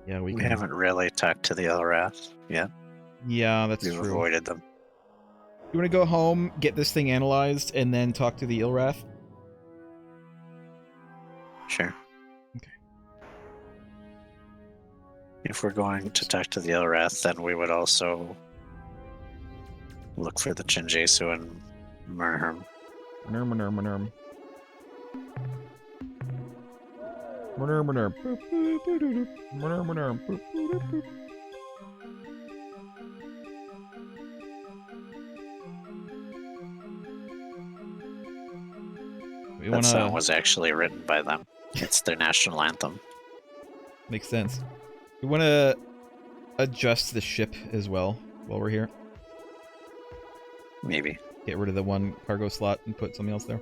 Yeah, we haven't really talked to the Ilwrath yet. Yeah, that's We've true. avoided them. You want to go home, get this thing analyzed, and then talk to the Ilwrath? Sure. Okay. If we're going to talk to the Ilwrath, then we would also look for the Chenjesu and Mrmhrmhrmm. Mrmhrmhrmmm. Mrmhrmhrmmm. Mrmhrmhrmmm. That song was actually written by them. It's their national anthem. Makes sense. We want to adjust the ship as well while we're here. Maybe. Get rid of the one cargo slot and put something else there.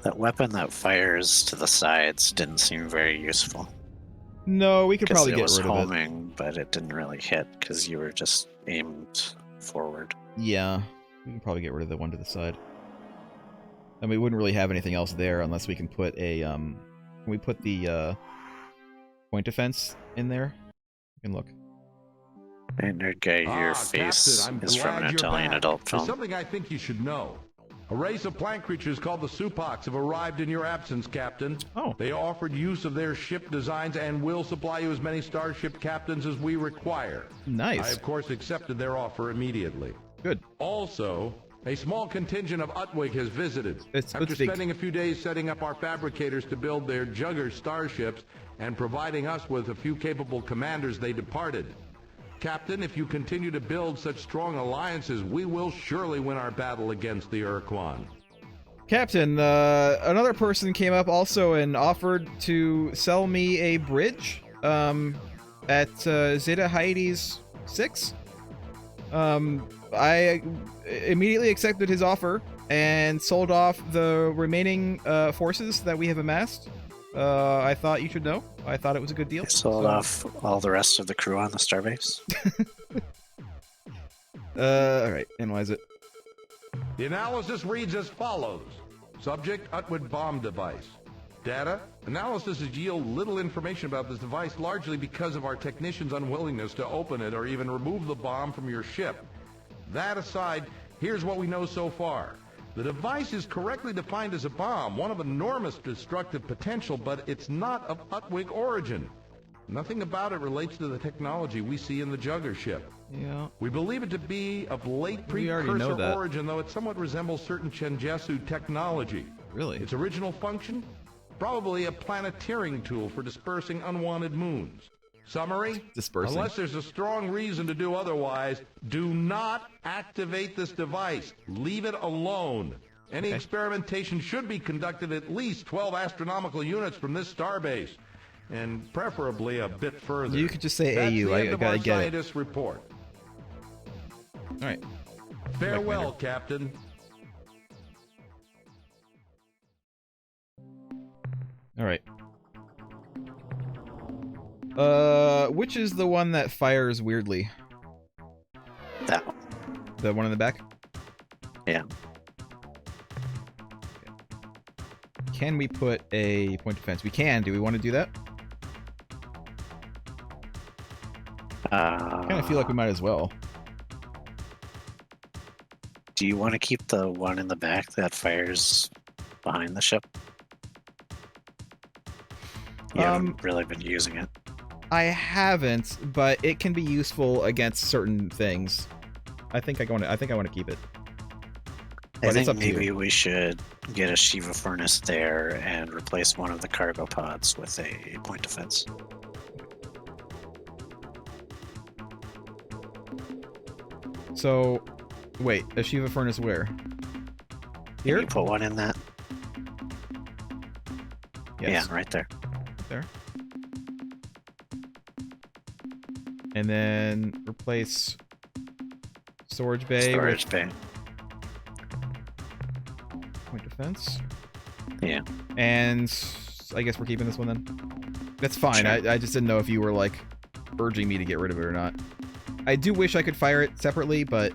That weapon that fires to the sides didn't seem very useful. No, we could probably get rid of it. It was homing, but it didn't really hit because you were just aimed forward. Yeah, we can probably get rid of the one to the side. And we wouldn't really have anything else there unless we can put a, can we put the, point defense in there? You can look. Hey, nerd guy, your face is from an Italian adult film. There's something I think you should know. A race of plant creatures called the Supox have arrived in your absence, Captain. Oh. They offered use of their ship designs and will supply you as many starship captains as we require. Nice. I, of course, accepted their offer immediately. Good. Also, a small contingent of Utwig has visited. After spending a few days setting up our fabricators to build their Jugger starships and providing us with a few capable commanders, they departed. Captain, if you continue to build such strong alliances, we will surely win our battle against the Ur-Quan. Captain, another person came up also and offered to sell me a bridge at Zeta Hyades 6. I immediately accepted his offer and sold off the remaining forces that we have amassed. I thought you should know. I thought it was a good deal. I sold off all the rest of the crew on the starbase. Alright, analyze it. The analysis reads as follows. Subject, Utwig bomb device. Data, analysis has yielded little information about this device, largely because of our technicians' unwillingness to open it or even remove the bomb from your ship. That aside, here's what we know so far. The device is correctly defined as a bomb, one of enormous destructive potential, but it's not of Utwig origin. Nothing about it relates to the technology we see in the Jugger ship. Yeah. We believe it to be of late precursor origin, though it somewhat resembles certain Chenjesu technology. Really? Its original function? Probably a planeteering tool for dispersing unwanted moons. Summary? Dispersing. Unless there's a strong reason to do otherwise, do not activate this device. Leave it alone. Any experimentation should be conducted at least 12 astronomical units from this starbase, and preferably a bit further. You could just say That's AU. the end I of gotta our get it. scientist report. All right. Farewell, Captain. All right. Which is the one that fires weirdly? That one. The one in the back? Yeah. Can we put a point defense? We can. Do we want to do that? I kind of feel like we might as well. Do you want to keep the one in the back that fires behind the ship? You haven't really been using it. I haven't, but it can be useful against certain things. I think I want to keep it. I think maybe we should get a Shiva furnace there and replace one of the cargo pods with a point defense. So, wait, a Shiva furnace where? Here? Can you put one in that? Yes. Yeah, right there. There. And then replace storage bay. Storage bay. Point defense. Yeah. And I guess we're keeping this one then. That's fine. Sure. I just didn't know if you were like urging me to get rid of it or not. I do wish I could fire it separately, but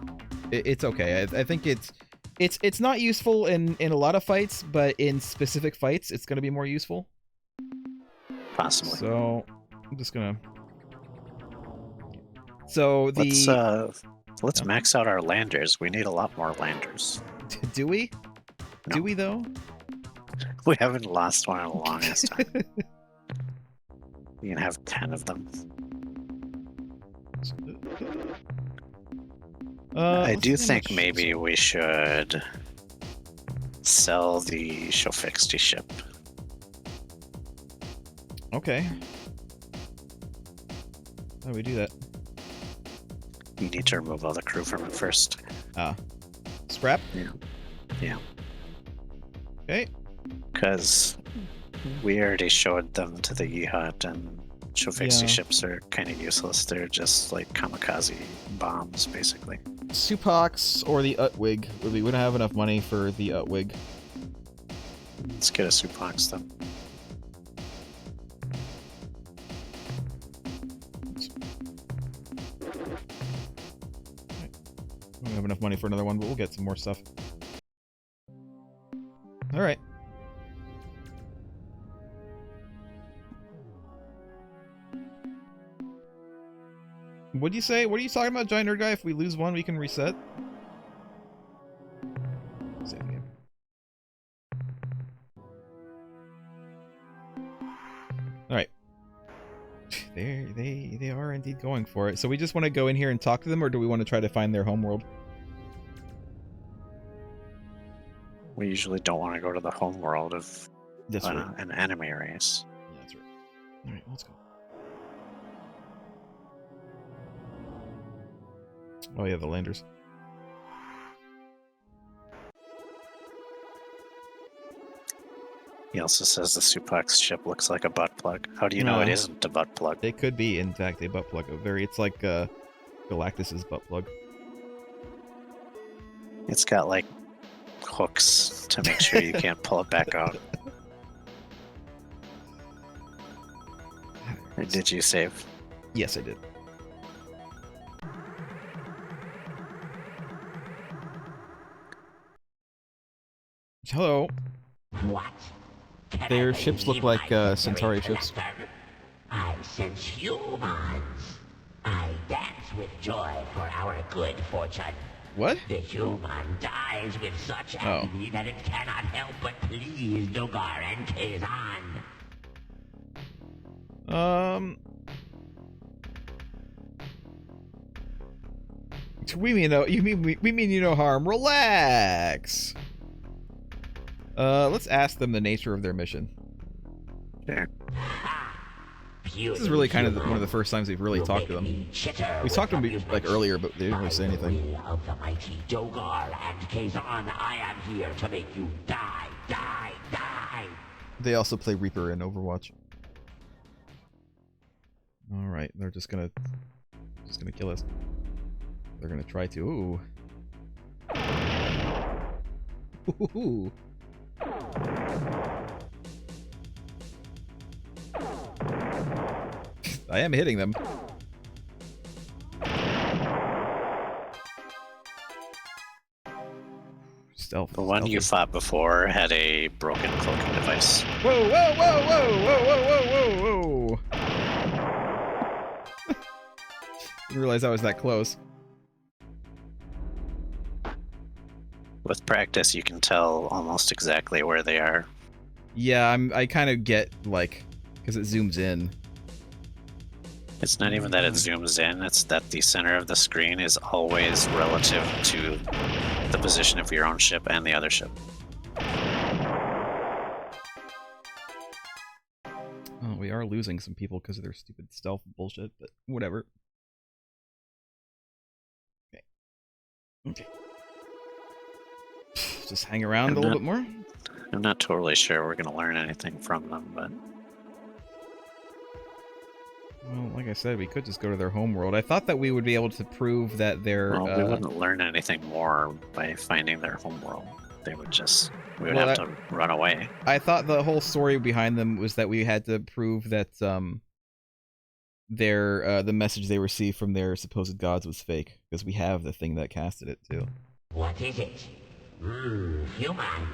it's okay. I think it's It's not useful in a lot of fights, but in specific fights, it's going to be more useful. Possibly. So I'm just gonna. So the let's max out our landers. We need a lot more landers. do we? No. Do we though? We haven't lost one in the longest time. You can have 10 of them. I do think maybe we should sell the Shofixty ship. Okay. How do we do that? You need to remove all the crew from it first. Scrap? Yeah. Okay. Because we already showed them to the Yihut, and Shofixty ships are kind of useless. They're just like kamikaze bombs, basically. Supox or the Utwig. We wouldn't have enough money for the Utwig. Let's get a Supox then. We don't have enough money for another one, but we'll get some more stuff. Alright. What'd you say? What are you talking about, Giant Nerd Guy? If we lose one, we can reset? Save game. Alright. They are indeed going for it. So we just want to go in here and talk to them, or do we want to try to find their homeworld? We usually don't want to go to the homeworld of an enemy race. Yeah, that's right. Alright, let's go. Oh yeah, the landers. He also says the Supox ship looks like a butt plug. How do you know it isn't a butt plug? It could be, in fact, a butt plug. It's like Galactus's butt plug. It's got like hooks to make sure you can't pull it back out. Or did you save? Yes, I did. Hello. What? Their ships look like Centauri ships. I sense humans. I dance with joy for our good fortune. What? The human dies with such agony that it cannot help but please Dogar and Kazan. We mean you no harm. Relax. Let's ask them the nature of their mission. Sure. This is really kind of one of the first times we've really talked to them. We talked to them like earlier, but they didn't really say anything. Of the mighty Dogar and Kazan, I am here to make you die, die, die. They also play Reaper in Overwatch. All right, they're just gonna kill us. They're gonna try to. Ooh. Ooh. I am hitting them. Stealth. The one you fought before had a broken cloaking device. Whoa, whoa, whoa, whoa, whoa, whoa, whoa, whoa, whoa. Didn't realize I was that close. With practice, you can tell almost exactly where they are. Yeah, I kind of get, like, because it zooms in. It's not even that it zooms in, it's that the center of the screen is always relative to the position of your own ship and the other ship. Oh, we are losing some people because of their stupid stealth bullshit, but whatever. Okay. Okay. Just hang around a little bit more. I'm not totally sure we're going to learn anything from them, but... Well, like I said, we could just go to their homeworld. I thought that we would be able to prove that they're... Well, we wouldn't learn anything more by finding their homeworld. They would just... We would have to run away. I thought the whole story behind them was that we had to prove that the message they received from their supposed gods was fake, because we have the thing that casted it too. What is it? Human.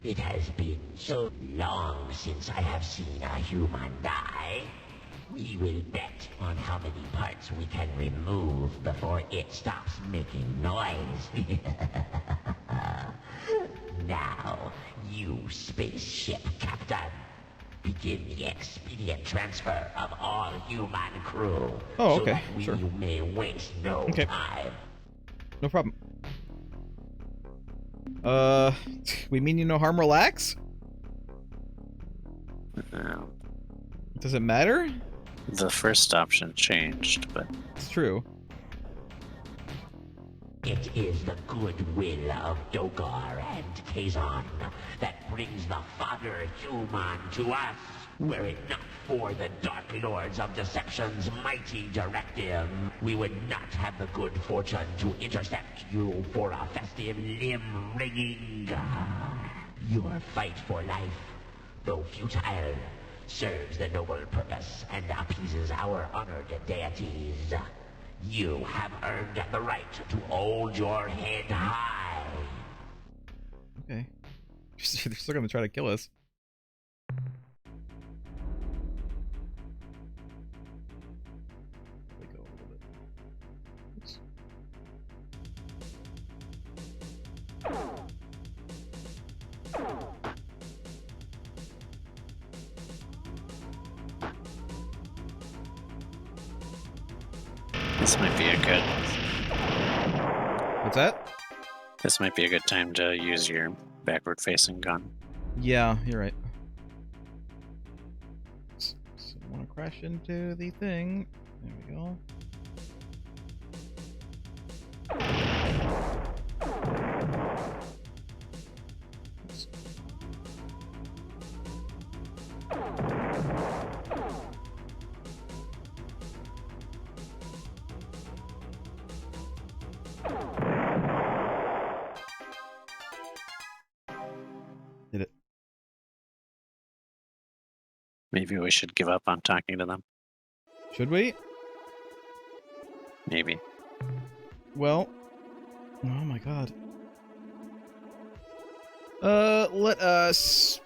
It has been so long since I have seen a human die. We will bet on how many parts we can remove before it stops making noise. Now, you spaceship captain, begin the expedient transfer of all human crew. Oh, So okay, that we sure. may waste no time. No problem. We mean you no harm, relax? Does it matter? The first option changed, but It's true. It is the goodwill of Dogar and Kazon that brings the Father Human to us. Were it not for the Dark Lords of Deception's mighty directive, we would not have the good fortune to intercept you for a festive limb-ringing. Your fight for life, though futile, serves the noble purpose and appeases our honored deities. You have earned the right to hold your head high. Okay. They're still gonna try to kill us. Let go a little bit. Oops. this might be a good. What's that? This might be a good time to use your backward-facing gun. Yeah, you're right. So I want to crash into the thing. There we go. Oops. Did it? Maybe we should give up on talking to them. Should we? Maybe. Well, oh my god. Let us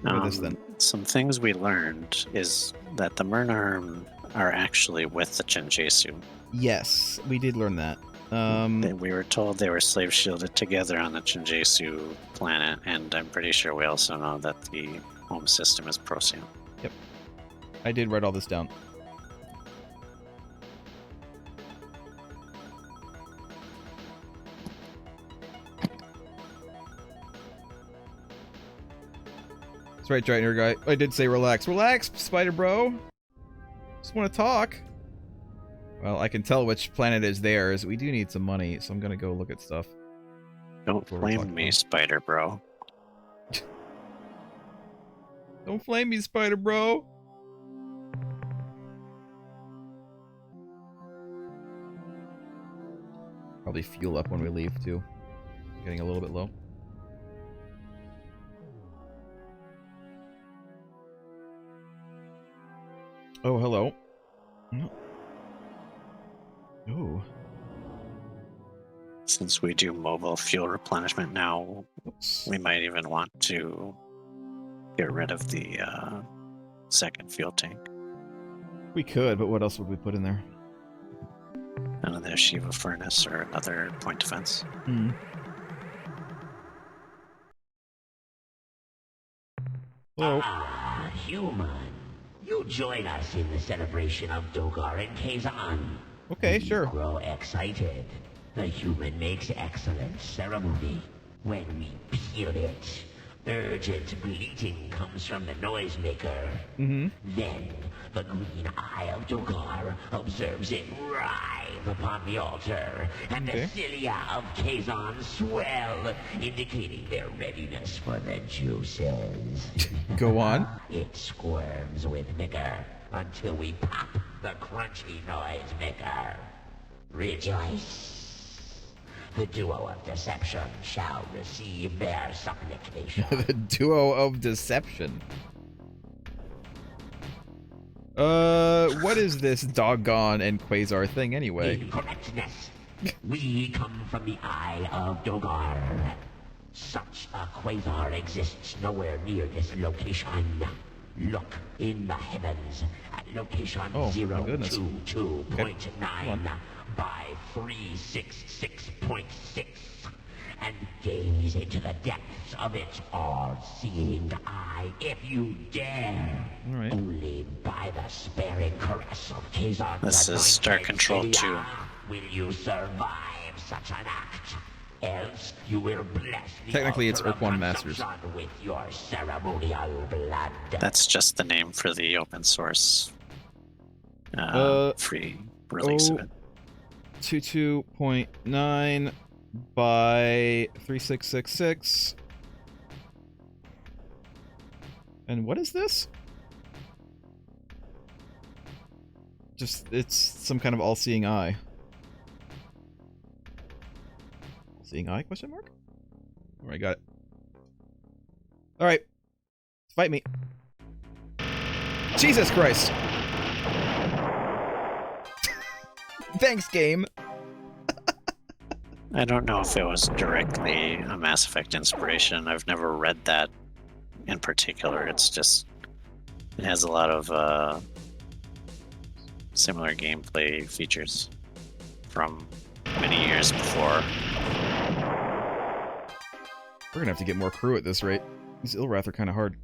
do this then. Some things we learned is that the Mrmhrmhrmm are actually with the Chenjesu. Yes, we did learn that. We were told they were slave shielded together on the Chenjesu planet, and I'm pretty sure we also know that the home system is Procyon. I did write all this down. That's right, giant nerd guy. I did say relax. Relax, spider bro. Just want to talk. Well, I can tell which planet is theirs. We do need some money, so I'm gonna go look at stuff. Don't What we're talking blame me, about. Spider Bro. Don't flame me, spider bro. Probably fuel up when we leave too. Getting a little bit low. Oh, hello. Ooh. Since we do mobile fuel replenishment now, Oops. we might even want to get rid of the second fuel tank. We could, but what else would we put in there? Another Shiva furnace or another point defense. Hmm. Hello. Ah, human. You join us in the celebration of Dogar and Kazan. Okay, We sure. grow excited. The human makes excellent ceremony. When we peel it, urgent bleating comes from the noisemaker. Mm-hmm. Then the green eye of Dogar observes it writhe upon the altar, and Okay. the cilia of Kazan swell, indicating their readiness for the juices. Go on. It squirms with vigor until we pop the crunchy noise maker. Rejoice. The duo of deception shall receive their supplication. The duo of deception. What is this doggone and Quasar thing anyway? Incorrectness. We come from the Eye of Dogar. Such a quasar exists nowhere near this location. Look in the heavens at location Oh, my goodness. 022.9 Okay. by 366.6 and gaze into the depths of its all-seeing eye if you dare. All right. Only by the sparing caress of Kazar's This is Star anointed Control 2. Ilya will you survive such an act. Else you will bless the Technically, it's altar of Ur-Quan Masters. consumption with your ceremonial blood. That's just the name for the open source free release of it. 22.9 by 3666. And what is this? Just, it's some kind of all-seeing eye. All-seeing eye, question mark? Alright, got it. Alright. Fight me. Jesus Christ! Thanks, game! I don't know if it was directly a Mass Effect inspiration. I've never read that in particular. It's just, it has a lot of similar gameplay features from many years before. We're gonna have to get more crew at this rate. These Ilwrath are kind of hard.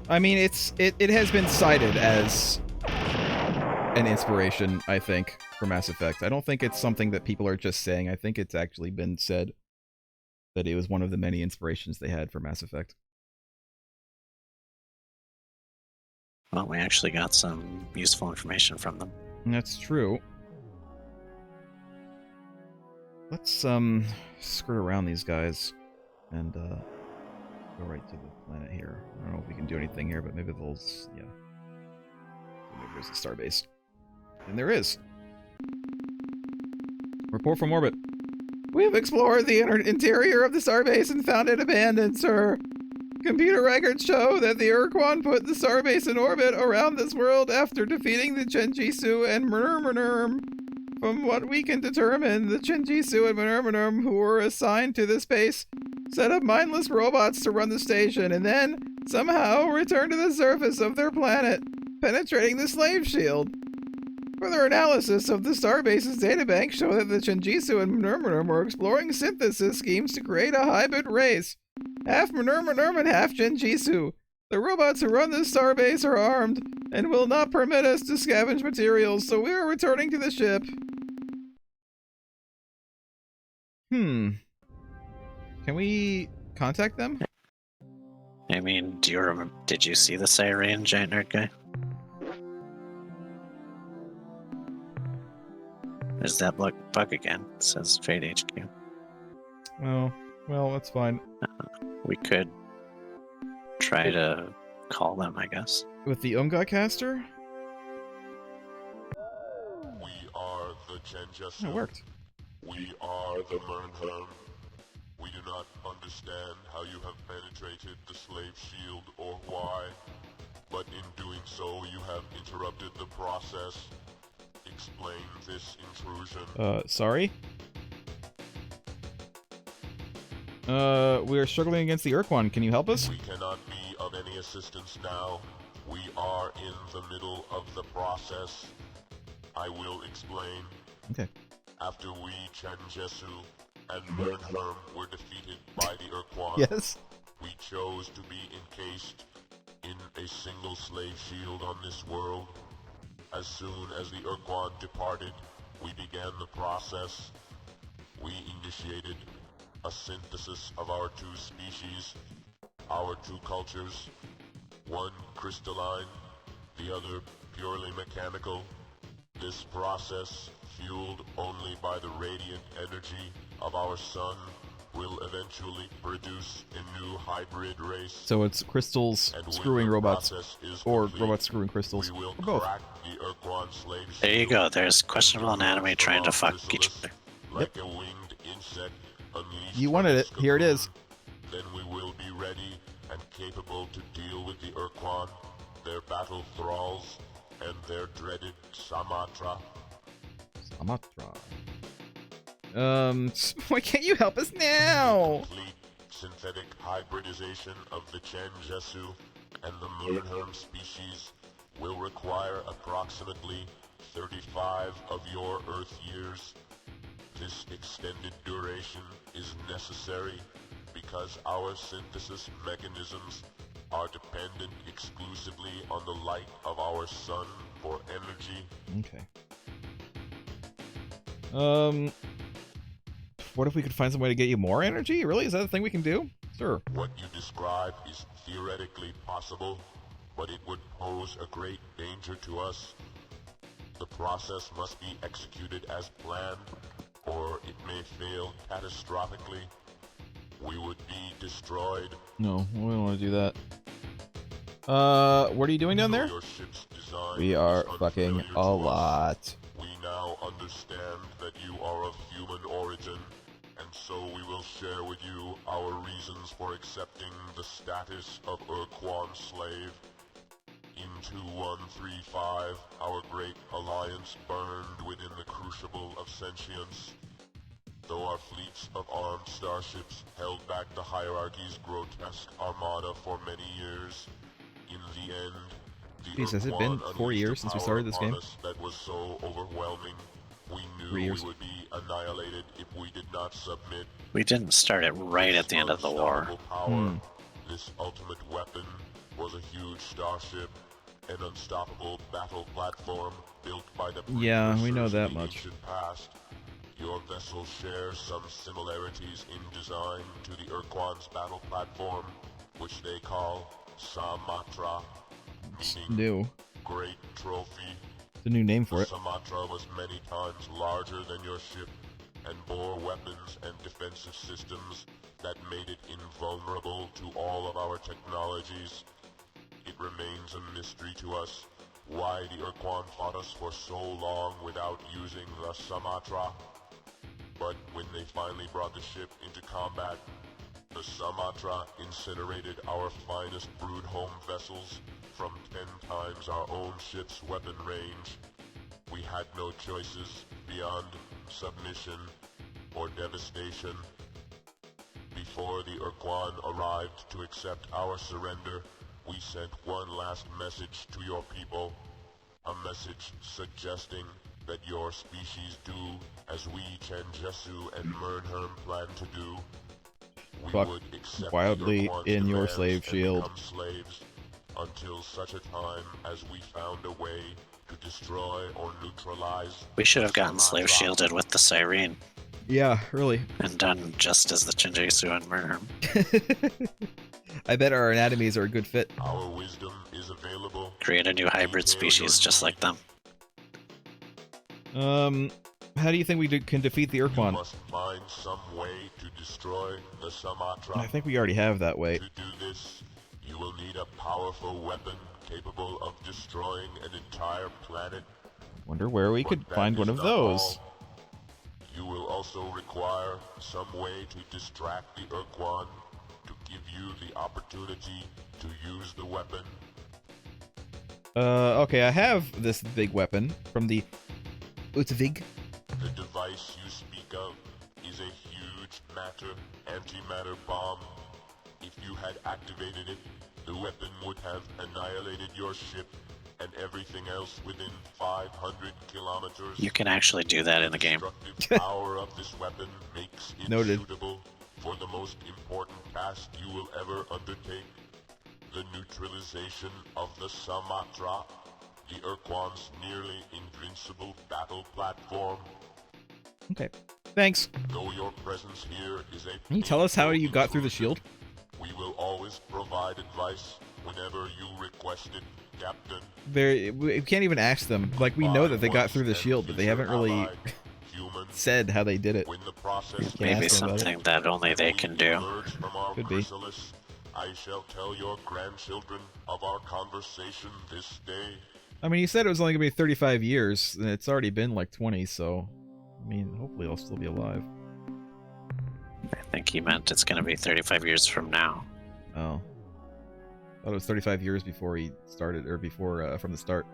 I mean, it has been cited as an inspiration, I think, for Mass Effect. I don't think it's something that people are just saying. I think it's actually been said that it was one of the many inspirations they had for Mass Effect. Well, we actually got some useful information from them. And that's true. Let's skirt around these guys and go right to the planet here. I don't know if we can do anything here, but maybe they'll, yeah. Maybe there's a starbase. And there is. Report from orbit. We have explored the interior of the starbase and found it abandoned, sir. Computer records show that the Ur-Quan put the starbase in orbit around this world after defeating the Chenjesu and Mrmhrmhrmm. From what we can determine, the Chenjesu and Mrmhrmhrmm, who were assigned to this base, set up mindless robots to run the station and then, somehow, returned to the surface of their planet, penetrating the slave shield. Further analysis of the Starbase's databank show that the Chenjesu and Mrmhrmhrmm were exploring synthesis schemes to create a hybrid race. Half Mrmhrmhrmm and half Chenjesu. The robots who run this starbase are armed and will not permit us to scavenge materials, so we are returning to the ship. Can we contact them? I mean, do you remember? Did you see the Syrian giant nerd guy? There's that bug again. It says Fate HQ. Oh, well, that's fine. We could try to call them, I guess. With the caster? We are the Chenjesu. It worked. We are the Mrmhrmhrmm. We do not understand how you have penetrated the slave shield or why, but in doing so you have interrupted the process. Explain this intrusion. Sorry? We are struggling against the Ur-Quan. Can you help us? We cannot be of any assistance now. We are in the middle of the process. I will explain. Okay. After we, Chenjesu and Mrmhrmhrmm, were defeated by the Ur-Quan, Yes? we chose to be encased in a single slave shield on this world. As soon as the Ur-Quan departed, we began the process. We initiated a synthesis of our two species, our two cultures, one crystalline, the other purely mechanical. This process, fueled only by the radiant energy of our sun, will eventually produce a new hybrid race. So it's crystals And when screwing the robots, process is or complete, robots screwing crystals, we will or both. crack the Ur-Quan slave There you shield go. There's and questionable emerge anatomy from trying to our fuck each chrysalis other. like a winged insect unleashed You from wanted its it. Here it cocoon. is. Then we will be ready and capable to deal with the Ur-Quan, their battle thralls, and their dreaded Samatra. Samatra. Why can't you help us now? Complete synthetic hybridization of the Chenjesu and the Mrmhrmhrmm species will require approximately 35 of your Earth years. This extended duration is necessary because our synthesis mechanisms are dependent exclusively on the light of our sun for energy. Okay. What if we could find some way to get you more energy? Really? Is that a thing we can do? Sure. What you describe is theoretically possible, but it would pose a great danger to us. The process must be executed as planned, or it may fail catastrophically. We would be destroyed. No, we don't want to do that. What are you doing down there? Your ship's design We are is fucking unfamiliar to a us. lot. We now understand that you are of human origin, and so we will share with you our reasons for accepting the status of Ur-Quan slave. In 2135, our great alliance burned within the crucible of sentience. Though our fleets of armed starships held back the hierarchy's grotesque armada for many years, in the end, the Jeez, has it Ur-Quan been 4 unleashed a years since we power started this upon game? us that was so overwhelming, we 3 knew years. we would be annihilated if we did not submit. We didn't start it right at the end of the war. Unstoppable power, this ultimate weapon, was a huge starship, an unstoppable battle platform built by the Yeah, we know precursors that in the much. ancient past. Your vessel shares some similarities in design to the Ur-Quan's battle platform, which they call Samatra, meaning New. great trophy. It's a new name for The it. Samatra was many times larger than your ship and bore weapons and defensive systems that made it invulnerable to all of our technologies. It remains a mystery to us why the Ur-Quan fought us for so long without using the Samatra. But when they finally brought the ship into combat, the Samatra incinerated our finest brood-home vessels from 10 times our own ship's weapon range. We had no choices beyond submission or devastation. Before the Ur-Quan arrived to accept our surrender, we sent one last message to your people, a message suggesting that your species do as we Chenjesu and Mrmhrmhrmm plan to do. We Fuck would accept wildly the Ur-Quan's in your demands slave and shield. become slaves until such a time as we found a way to destroy or neutralize. We should have the gotten slave Samatra. shielded with the Cyrene Yeah, really. and done just as the Chenjesu and Mrmhrmhrmm. I bet our anatomies are a good fit. Our wisdom is available. Create a new hybrid species just like them. How do you think we can defeat the You Ur-Quan? must find some way to destroy the Samatra. I think we already have that way. To do this, you will need a powerful weapon capable of destroying an entire planet. Wonder where we But could that find is one of not those. all. You will also require some way to distract the Ur-Quan to give you the opportunity to use the weapon. Okay, I have this big weapon from the Utvig. The device you speak of is a huge antimatter bomb. If you had activated it, the weapon would have annihilated your ship and everything else within 500 kilometers. You can actually do that in the game. The destructive power of this weapon makes it Noted. suitable for the most important task you will ever undertake: the neutralization of the Samatra, the Ur-Quan's nearly invincible battle platform. Okay. Thanks. Though your presence here is a Can you tell us how painful you got through the intrusion, shield? We will always provide advice whenever you request it, Captain. We can't even ask them. Like, we know that they got through the shield, but they haven't really... Human said how they did it. When the process Can't Maybe ask them about it. something that only they can do. emerge from our Could be. chrysalis, I shall tell your grandchildren of our conversation this day. I mean, you said it was only going to be 35 years, and it's already been like 20, so... I mean, hopefully I'll still be alive. I think he meant it's going to be 35 years from now. Oh. I thought it was 35 years before he started, or before, from the start.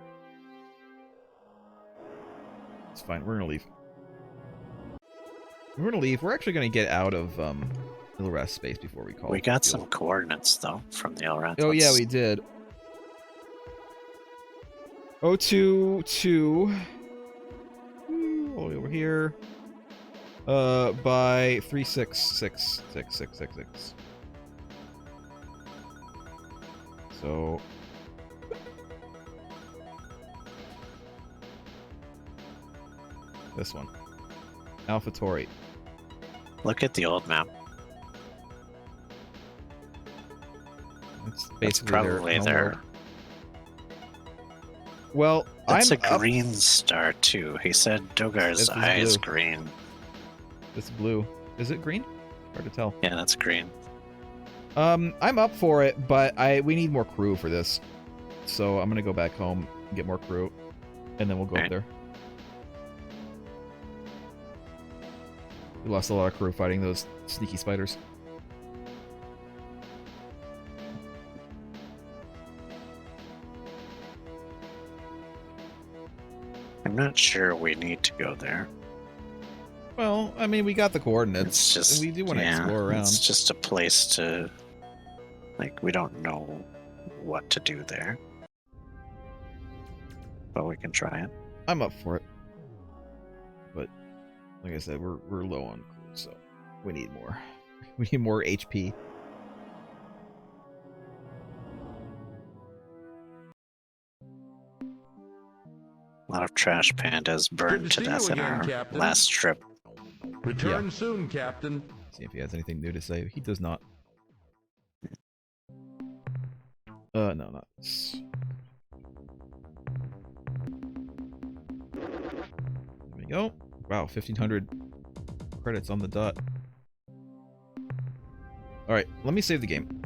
It's fine, we're gonna leave. We're gonna leave. We're actually gonna get out of, Ilwrath space before we call We it got the some field. coordinates, though, from the Ilwrath. Oh yeah, we did. 022 all the way over here. By 36666666. So this one. AlphaTauri. Look at the old map. It's That's basically probably their their. homeworld. Well, That's I'm a green star, too. He said Dogar's This is eye is blue. green. It's blue. Is it green? Hard to tell. Yeah, that's green. I'm up for it, but we need more crew for this. So I'm gonna go back home and get more crew, and then we'll go up Okay. there. We lost a lot of crew fighting those sneaky spiders. I'm not sure we need to go there. Well, I mean, we got the coordinates. It's just we do want to yeah, explore around. It's just a place to, like, we don't know what to do there, but we can try it. I'm up for it, but like I said, we're low on crew, so we need more. We need more HP. A lot of trash pandas burned Good to to see death you in again, our Captain. last trip. Return soon, Captain. See if he has anything new to say. He does not. No, not this. There we go. Wow, 1,500 credits on the dot. Alright, let me save the game.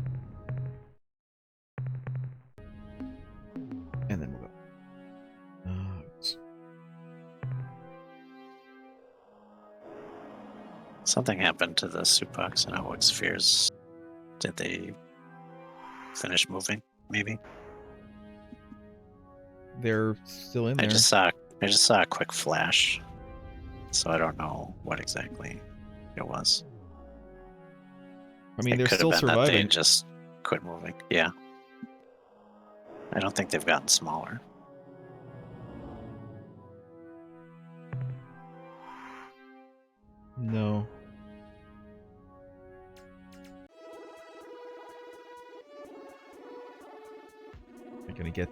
And then we'll go. Something happened to the Supax and Outlook spheres. Did they finish moving? Maybe. They're still in I there. just saw a quick flash, so I don't know what exactly it was. I mean, It they're could still have been that they surviving. just quit moving. Yeah. I don't think they've gotten smaller. No. Are we gonna get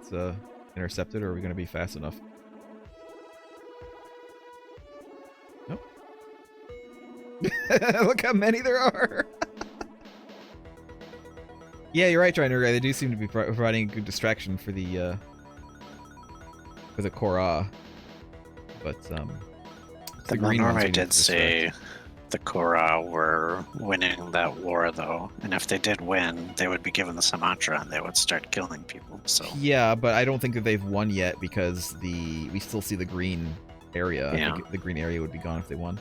intercepted, or are we gonna be fast enough? Nope. Look how many there are. Yeah, you're right, Triner. They do seem to be providing a good distraction for the Korra, but The green ones we Mrmhrmhrmmm need did to say the Korra were winning that war, though, and if they did win, they would be given the Sumatra and they would start killing people. So yeah, but I don't think that they've won yet because we still see the green area. Yeah. I think the green area would be gone if they won.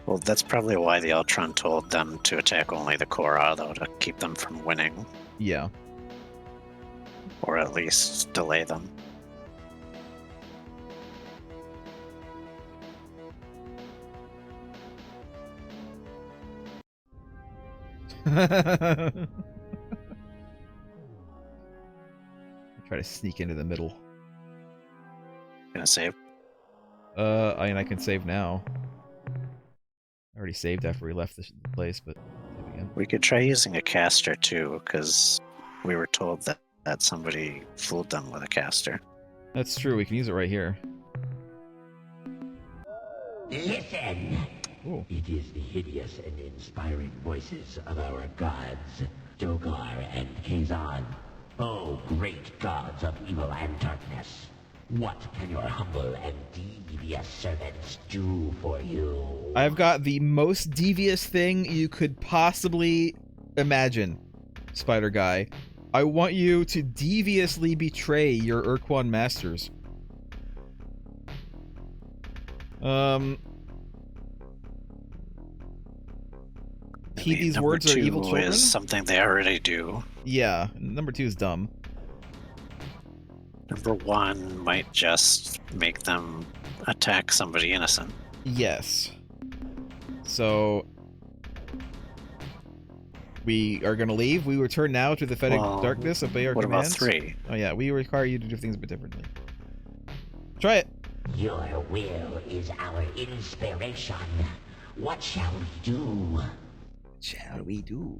well, that's probably why the Ultron told them to attack only the Korra, though, to keep them from winning, Yeah. or at least delay them. Try to sneak into the middle. Gonna save. I mean, I can save now. I already saved after we left the place, but save again. We could try using a caster too, because we were told that somebody fooled them with a caster. That's true. We can use it right here. Listen! Ooh. It is the hideous and inspiring voices of our gods, Dogar and Kazan. Oh, great gods of evil and darkness. What can your humble and devious servants do for you? I've got the most devious thing you could possibly imagine, Spider Guy. I want you to deviously betray your Ur-Quan masters. These words are evil children? Is something they already do. Yeah, number 2 is dumb. Number 1 might just make them attack somebody innocent. Yes. So we are gonna leave. We return now to the Fetid darkness. Obey our commands. What about 3? Oh yeah, we require you to do things a bit differently. Try it. Your will is our inspiration. What shall we do? What shall we do?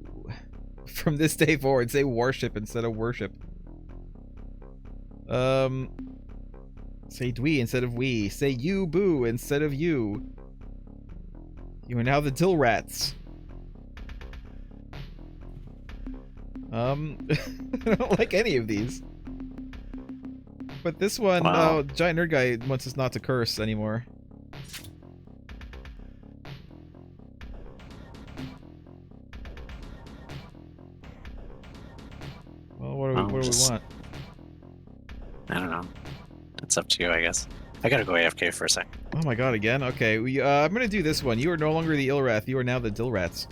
From this day forward, say worship instead of worship. Say dwee instead of we. Say you boo instead of you. You are now the Ilwraths. I don't like any of these. But this one, wow. Giant Nerd Guy wants us not to curse anymore. Well, what do we want? I don't know. It's up to you, I guess. I gotta go AFK for a sec. Oh my god, again? Okay, I'm gonna do this one. You are no longer the Ilwrath, you are now the Ilwraths.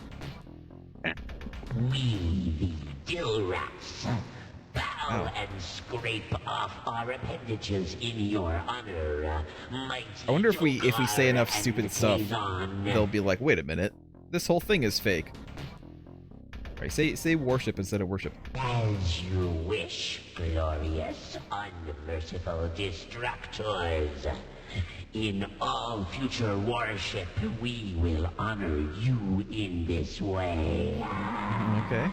Okay. We, the Ilwraths, bow and scrape off our appendages in your honor. I wonder if we say enough stupid stuff, they'll be like, wait a minute, this whole thing is fake. Alright, say worship instead of worship. As you wish, glorious, unmerciful destructors. In all future worship, we will honor you in this way. Okay.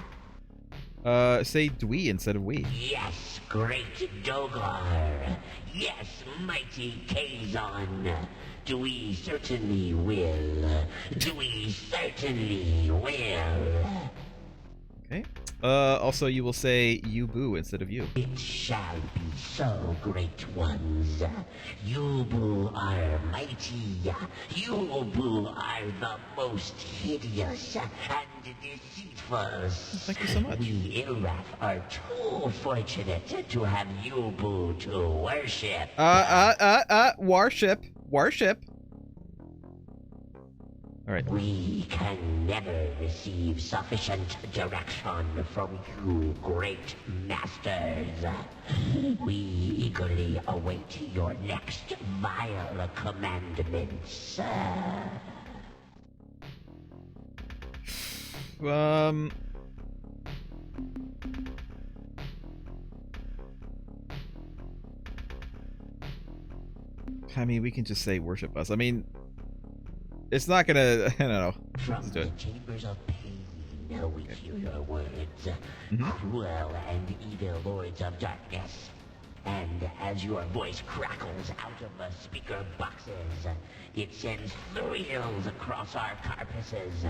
Say dwee instead of we. Yes, great Dogar. Yes, mighty Kazon. We certainly will. We certainly will. Okay. Also you will say you boo instead of you. It shall be so, great ones. You boo are mighty. You boo are the most hideous and deceitful. Thank you so much. We Ilwrath are too fortunate to have you boo to worship. Worship. Alright. We can never receive sufficient direction from you, great masters. We eagerly await your next vile commandments. I mean, we can just say worship us. I mean, it's not gonna, I don't know. From the chambers of pain, we hear your words, cruel and evil lords of darkness. And as your voice crackles out of the speaker boxes, it sends thrills across our carapaces.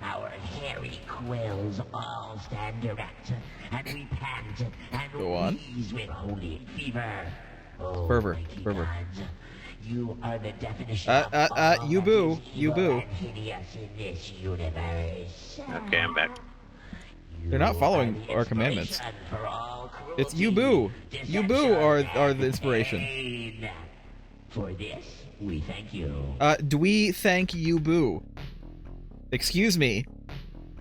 Our hairy quills all stand erect, and we pant and wheeze with holy fever. Oh, fervor. Gods, you are the definition of you boo. You boo. Hideous in this universe. Okay, I'm back. They're not following our commandments. It's you boo. You boo are the inspiration. For this, we thank you. Do we thank you boo? Excuse me.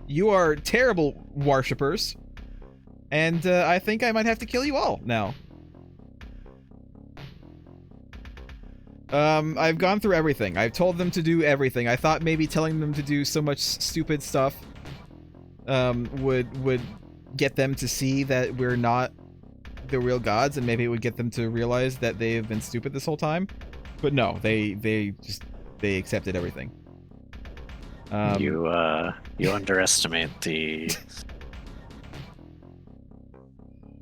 You are terrible worshippers. And I think I might have to kill you all now. I've gone through everything. I've told them to do everything. I thought maybe telling them to do so much stupid stuff would get them to see that we're not the real gods, and maybe it would get them to realize that they've been stupid this whole time. But no, they accepted everything. You underestimate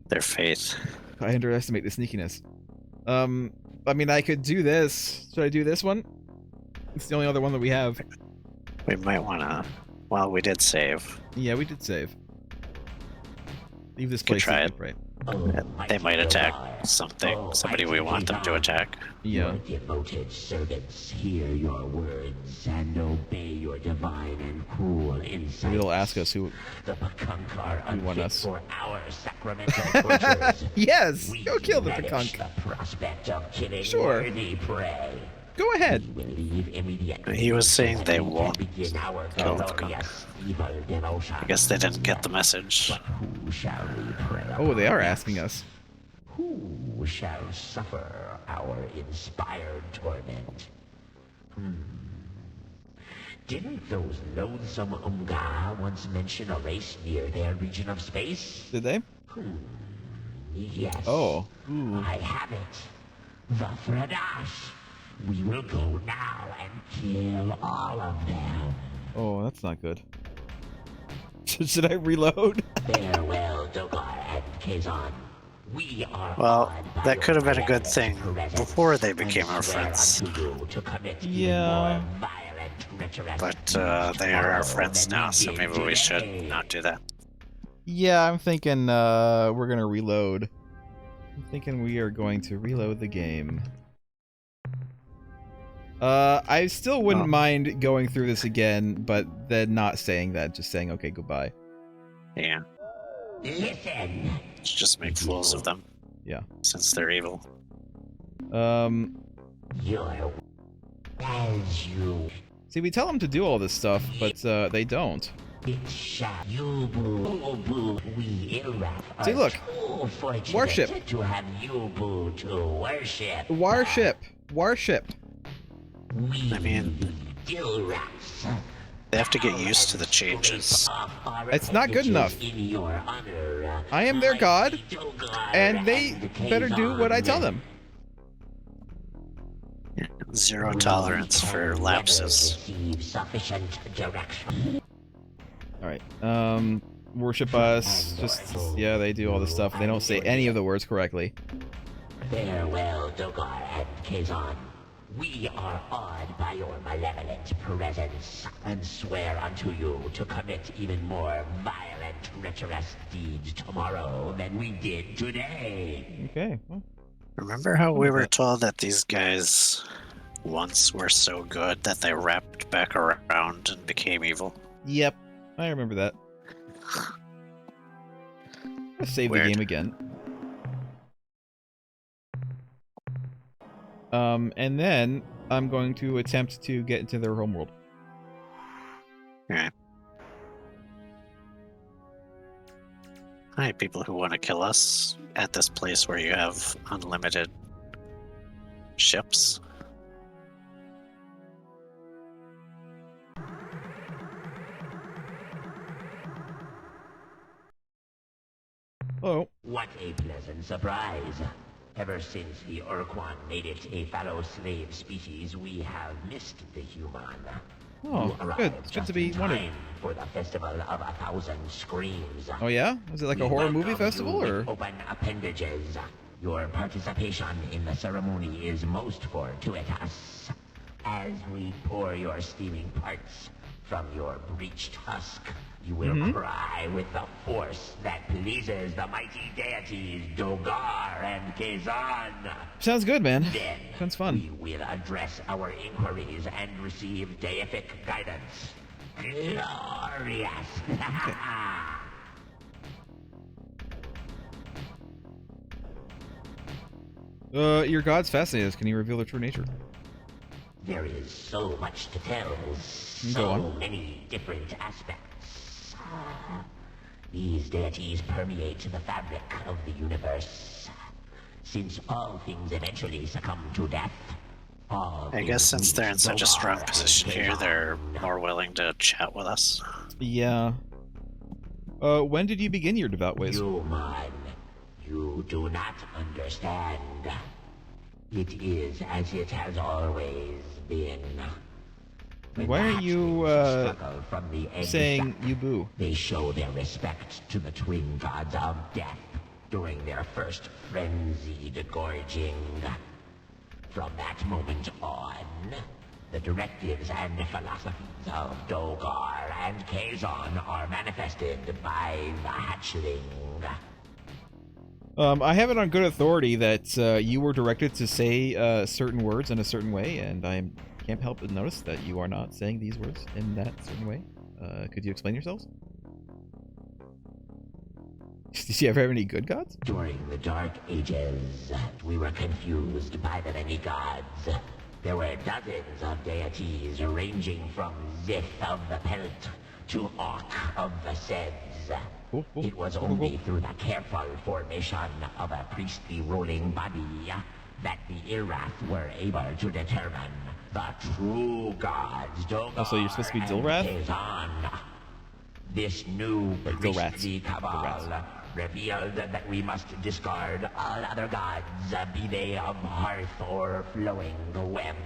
their faith. I underestimate the sneakiness. I mean, I could do this. Should I do this one? It's the only other one that we have. We might wanna. Well, we did save. Yeah, we did save. Leave this place. Try it. Right. They might attack somebody we want them to attack. Yeah. Your devoted servants hear your words and obey your divine and cruel insights. Maybe they'll ask us who The Pekunk are want unfit us. for our sacramental tortures. Yes! We Go kill the relish Pekunk. the prospect of killing Sure. worthy prey. Go ahead. We will leave immediately. He was saying they and won't begin our kill the glorious evil devotion. I guess they didn't get the message. But who shall we pray Oh, they are upon? asking us. Who shall suffer our inspired torment? Didn't those loathsome Umga once mention a race near their region of space? Did they? Yes. Oh. Ooh. I have it. The Fradash. We will go now and kill all of them. Oh, that's not good. Should I reload? Farewell, Dogar and Kazan. We are Well, awed by that your could have been a good benevolent thing presence before they and became our swear friends. unto you to commit even Yeah. more violent treacherous But deeds they are our tomorrow friends than now, we so did maybe we should today. not do that. Yeah, I'm thinking we're gonna reload. I'm thinking we are going to reload the game. I still wouldn't Oh. mind going through this again, but then not saying that, just saying okay, goodbye. Yeah, Listen. let's just make fools of them. Yeah. Since they're evil. You're as you See, we tell them to do all this stuff, but they don't. it shall you boo. We Ilwrath are See, look. too fortunate Warship. to have you boo to worship. Warship! Warship! We I mean, Ilwraths. they have to get used to the changes. It's not good enough. In your honor, I am their god, Dogar and they better do what I tell them. Zero tolerance for lapses. Receive sufficient direction. Alright, worship us, just, yeah, they do all this stuff. They don't say any of the words correctly. Farewell, Dogar and Kazan. We are awed by your malevolent presence, and swear unto you to commit even more violent, treacherous deeds tomorrow than we did today. Okay, well, Remember how we were told that these guys once were so good that they wrapped back around and became evil? yep, I remember that. Let's save Weird. the game again. And then I'm going to attempt to get into their homeworld. Alright. Hi, people who want to kill us at this place where you have unlimited ships. Oh, What a pleasant surprise. Ever since the Ur-Quan made it a fellow slave species, we have missed the human. oh, You good. arrived It's good just to be in wanted. time for the Festival of 1,000 Screams. Oh yeah? Is it like a We horror movie welcome festival, you or? with open appendages. Your participation in the ceremony is most fortuitous. As we pour your steaming parts from your breached husk, you will cry with the force that pleases the mighty deities Dogar and Kazan. Sounds good, man. Then Sounds fun. we will address our inquiries and receive deific guidance. Glorious! Your gods fascinate us. Can you reveal their true nature? There is so much to tell, Go so on. many different aspects. These deities permeate the fabric of the universe. Since all things eventually succumb to death, all I guess things since they're in such a Dogar strong and position here, they're Kazan. more willing to chat with us. Yeah. When did you begin your devout ways? Human, you do not understand. It is as it has always been. When Why the are you, hatchlings struggle from the egg saying sac, you boo? they show their respect to the twin gods of death during their first frenzied gorging. From that moment on, the directives and philosophies of Dogar and Kazan are manifested by the hatchling. I have it on good authority that you were directed to say certain words in a certain way, and I can't help but notice that you are not saying these words in that certain way. Could you explain yourselves? Did you ever have any good gods? During the Dark Ages, we were confused by the many gods. There were dozens of deities ranging from Zith of the Pelt to Orc of the Seds. It was only through the careful formation of a priestly ruling body that the Ilwrath were able to determine the true gods. Oh, so you're supposed to be Ilwrath? This new priestly cabal Ilwrath. revealed that we must discard all other gods, be they of hearth or flowing web.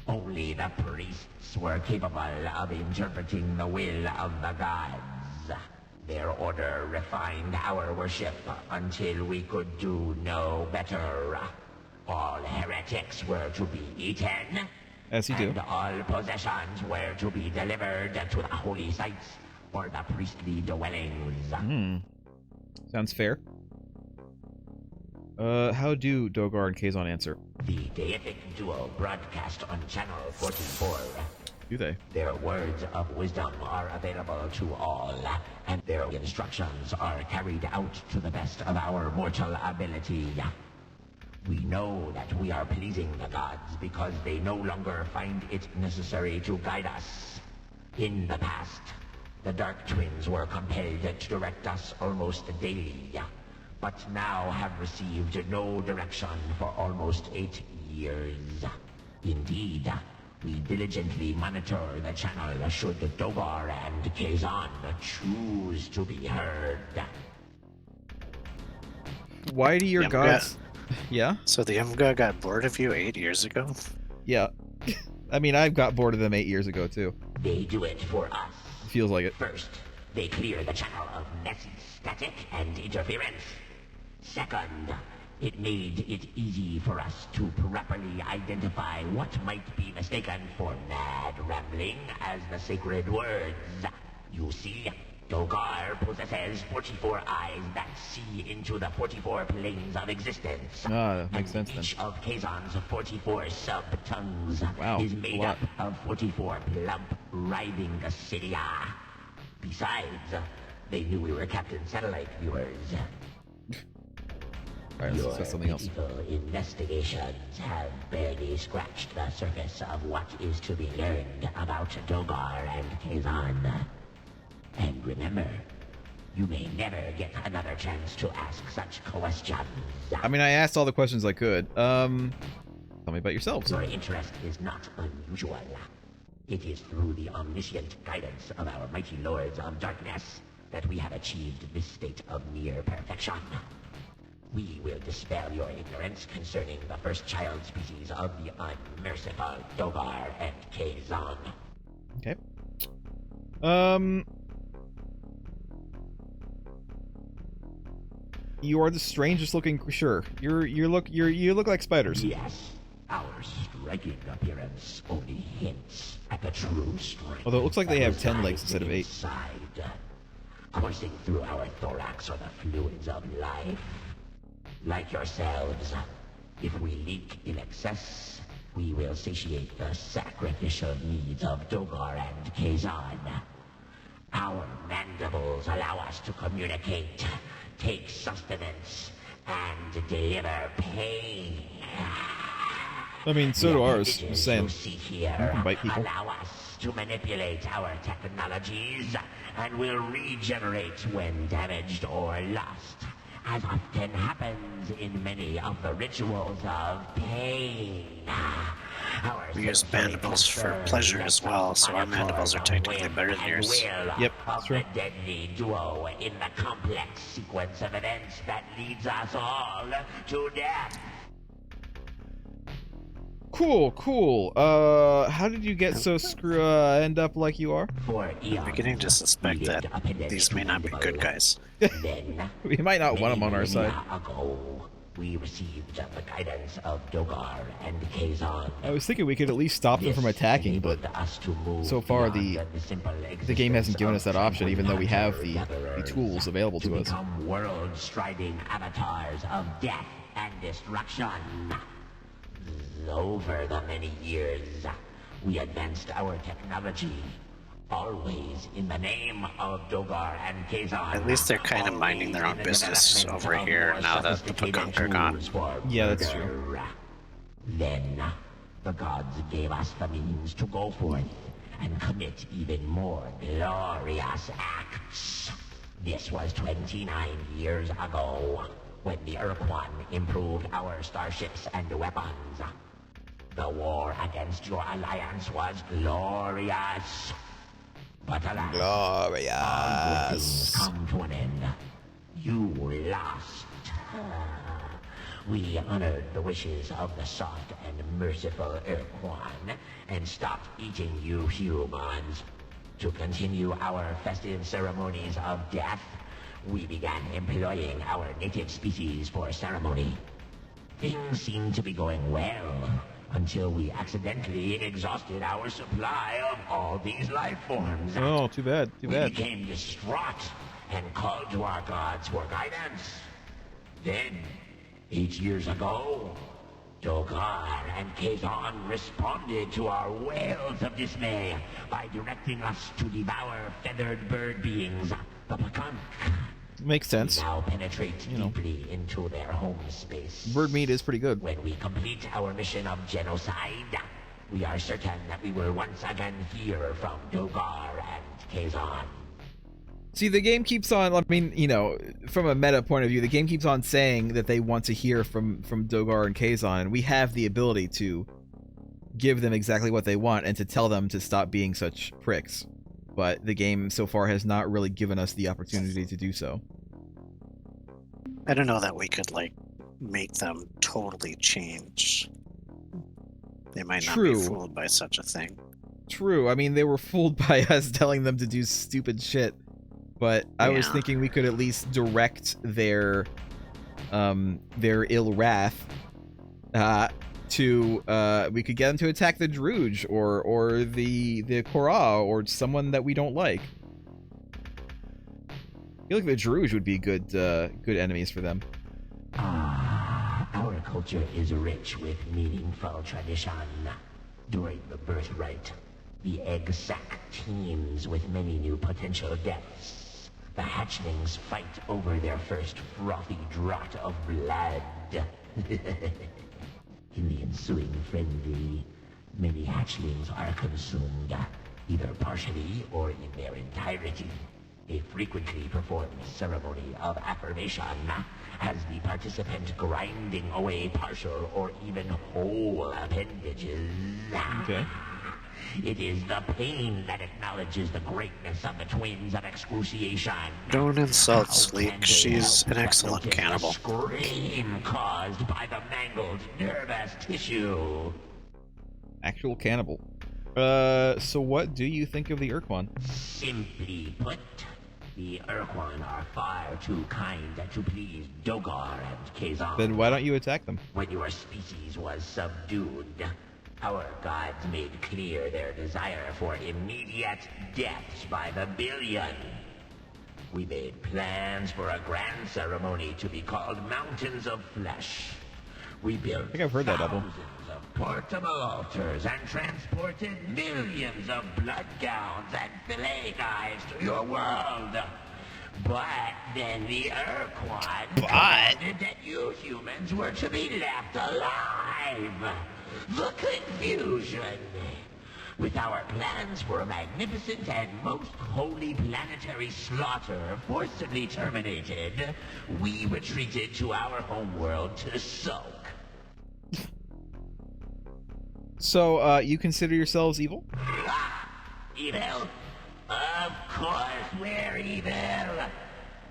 Only the priests were capable of interpreting the will of the gods. Their order refined our worship until we could do no better. All heretics were to be eaten, As you do. and all possessions were to be delivered to the holy sites or the priestly dwellings. Sounds fair. How do Dogar and Kazon answer? The deific duo broadcast on Channel 44. Do they? Their words of wisdom are available to all, and their instructions are carried out to the best of our mortal ability. We know that we are pleasing the gods because they no longer find it necessary to guide us. In the past, the Dark Twins were compelled to direct us almost daily, but now have received no direction for almost 8 years. Indeed, we diligently monitor the channel should Dogar and Kazon choose to be heard. Why do your Yeah, gods... Yeah? So the Imga got bored of you 8 years ago? Yeah. I mean, I got bored of them 8 years ago, too. They do it for us. Feels like it. First, they clear the channel of messy static and interference. Second, it made it easy for us to properly identify what might be mistaken for mad rambling as the sacred words. You see, Dogar possesses 44 eyes that see into the 44 planes of existence. Ah, that makes and sense then. each of Kazon's 44 sub-tongues Wow, is a made lot. up of 44 plump, writhing cilia. Besides, they knew we were Captain Satellite viewers. Alright, let's Your discuss something else. pitiful investigations have barely scratched the surface of what is to be learned about Dogar and Kazon. And remember, you may never get another chance to ask such questions. I mean, I asked all the questions I could. Tell me about yourselves. Your interest is not unusual. It is through the omniscient guidance of our mighty lords of darkness that we have achieved this state of near perfection. We will dispel your ignorance concerning the first child species of the unmerciful Dogar and Kazon. Okay. You are the strangest looking. Sure, you look like spiders. Yes, our striking appearance only hints at the true strength. Although it looks like they have 10 that legs instead of 8. inside. Coursing through our thorax are the fluids of life. Like yourselves, if we leak in excess, we will satiate the sacrificial needs of Dogar and Kazon. Our mandibles allow us to communicate, take sustenance, and deliver pain. I mean, so do The ours. images Just saying. you see here You can bite people. allow us to manipulate our technologies and will regenerate when damaged or lost, as often happens in many of the rituals of pain. Our We use sensory mandibles for concerns pleasure as well, so our monitor mandibles are the technically whim better than and yours. will Yep, of that's true. the deadly duo in the complex sequence of events that leads us all to death. Cool. How did you get so end up like you are? For I'm eons, beginning to suspect we that lived appendage these may to not be good mandible. guys. Then, We might not want them on our many side. millennia ago, we received the guidance of Dogar and Kazon. I was thinking we could at least stop them from attacking, but so far the game hasn't given us that option, even though we have the tools available to us. Become world-striding avatars of death and destruction. Over the many years, we advanced our technology, always in the name of Dogar and Kazon. At least they're kind of minding their own business over here now that the Pagunk are gone. Yeah, that's true. Then, the gods gave us the means to go forth and commit even more glorious acts. This was 29 years ago, when the Ur-Quan improved our starships and weapons. The war against your alliance was glorious. But alas, all good things come to an end. You lost. We honored the wishes of the soft and merciful Ur-Quan and stopped eating you humans. To continue our festive ceremonies of death, we began employing our native species for ceremony. Things seemed to be going well, until we accidentally exhausted our supply of all these life forms. Oh, too bad, too bad. We became distraught and called to our gods for guidance. Then, 8 years ago, Dogar and Kazon responded to our wails of dismay by directing us to devour feathered bird beings, the Pagunk. Makes sense. We now penetrate deeply into their home space. Bird meat is pretty good. When we complete our mission of genocide, we are certain that we will once again hear from Dogar and Kazon. See, the game keeps on, I mean, you know, from a meta point of view, the game keeps on saying that they want to hear from Dogar and Kazon, and we have the ability to give them exactly what they want and to tell them to stop being such pricks. But the game so far has not really given us the opportunity to do so. I don't know that we could, like, make them totally change. They might not be fooled by such a thing. True. I mean, they were fooled by us telling them to do stupid shit. But I was thinking we could at least direct their Ilwrath we could get them to attack the Druge or the Korra or someone that we don't like. I feel like the Druge would be good enemies for them. Our culture is rich with meaningful tradition. During the birthright, the egg sac teems with many new potential deaths. The hatchlings fight over their first frothy draught of blood. In the ensuing frenzy, many hatchlings are consumed, either partially or in their entirety. A frequently performed ceremony of affirmation has the participant grinding away partial or even whole appendages. Okay. It is the pain that acknowledges the greatness of the twins of excruciation. Don't insult Sleek. She's an excellent cannibal. Scream caused by the mangled nervous tissue. Actual cannibal. So what do you think of the Ur-Quan? Simply put, the Ur-Quan are far too kind to please Dogar and Kazon. Then why don't you attack them? When your species was subdued, our gods made clear their desire for immediate deaths by the billion. We made plans for a grand ceremony to be called Mountains of Flesh. We built I think I've heard that album. thousands of portable altars and transported millions of blood gowns and fillet knives to your world. But then the Ur-Quan commanded that you humans were to be left alive. The confusion. With our plans for a magnificent and most holy planetary slaughter forcibly terminated, we retreated to our homeworld to sulk. So, you consider yourselves evil? Evil? Of course we're evil!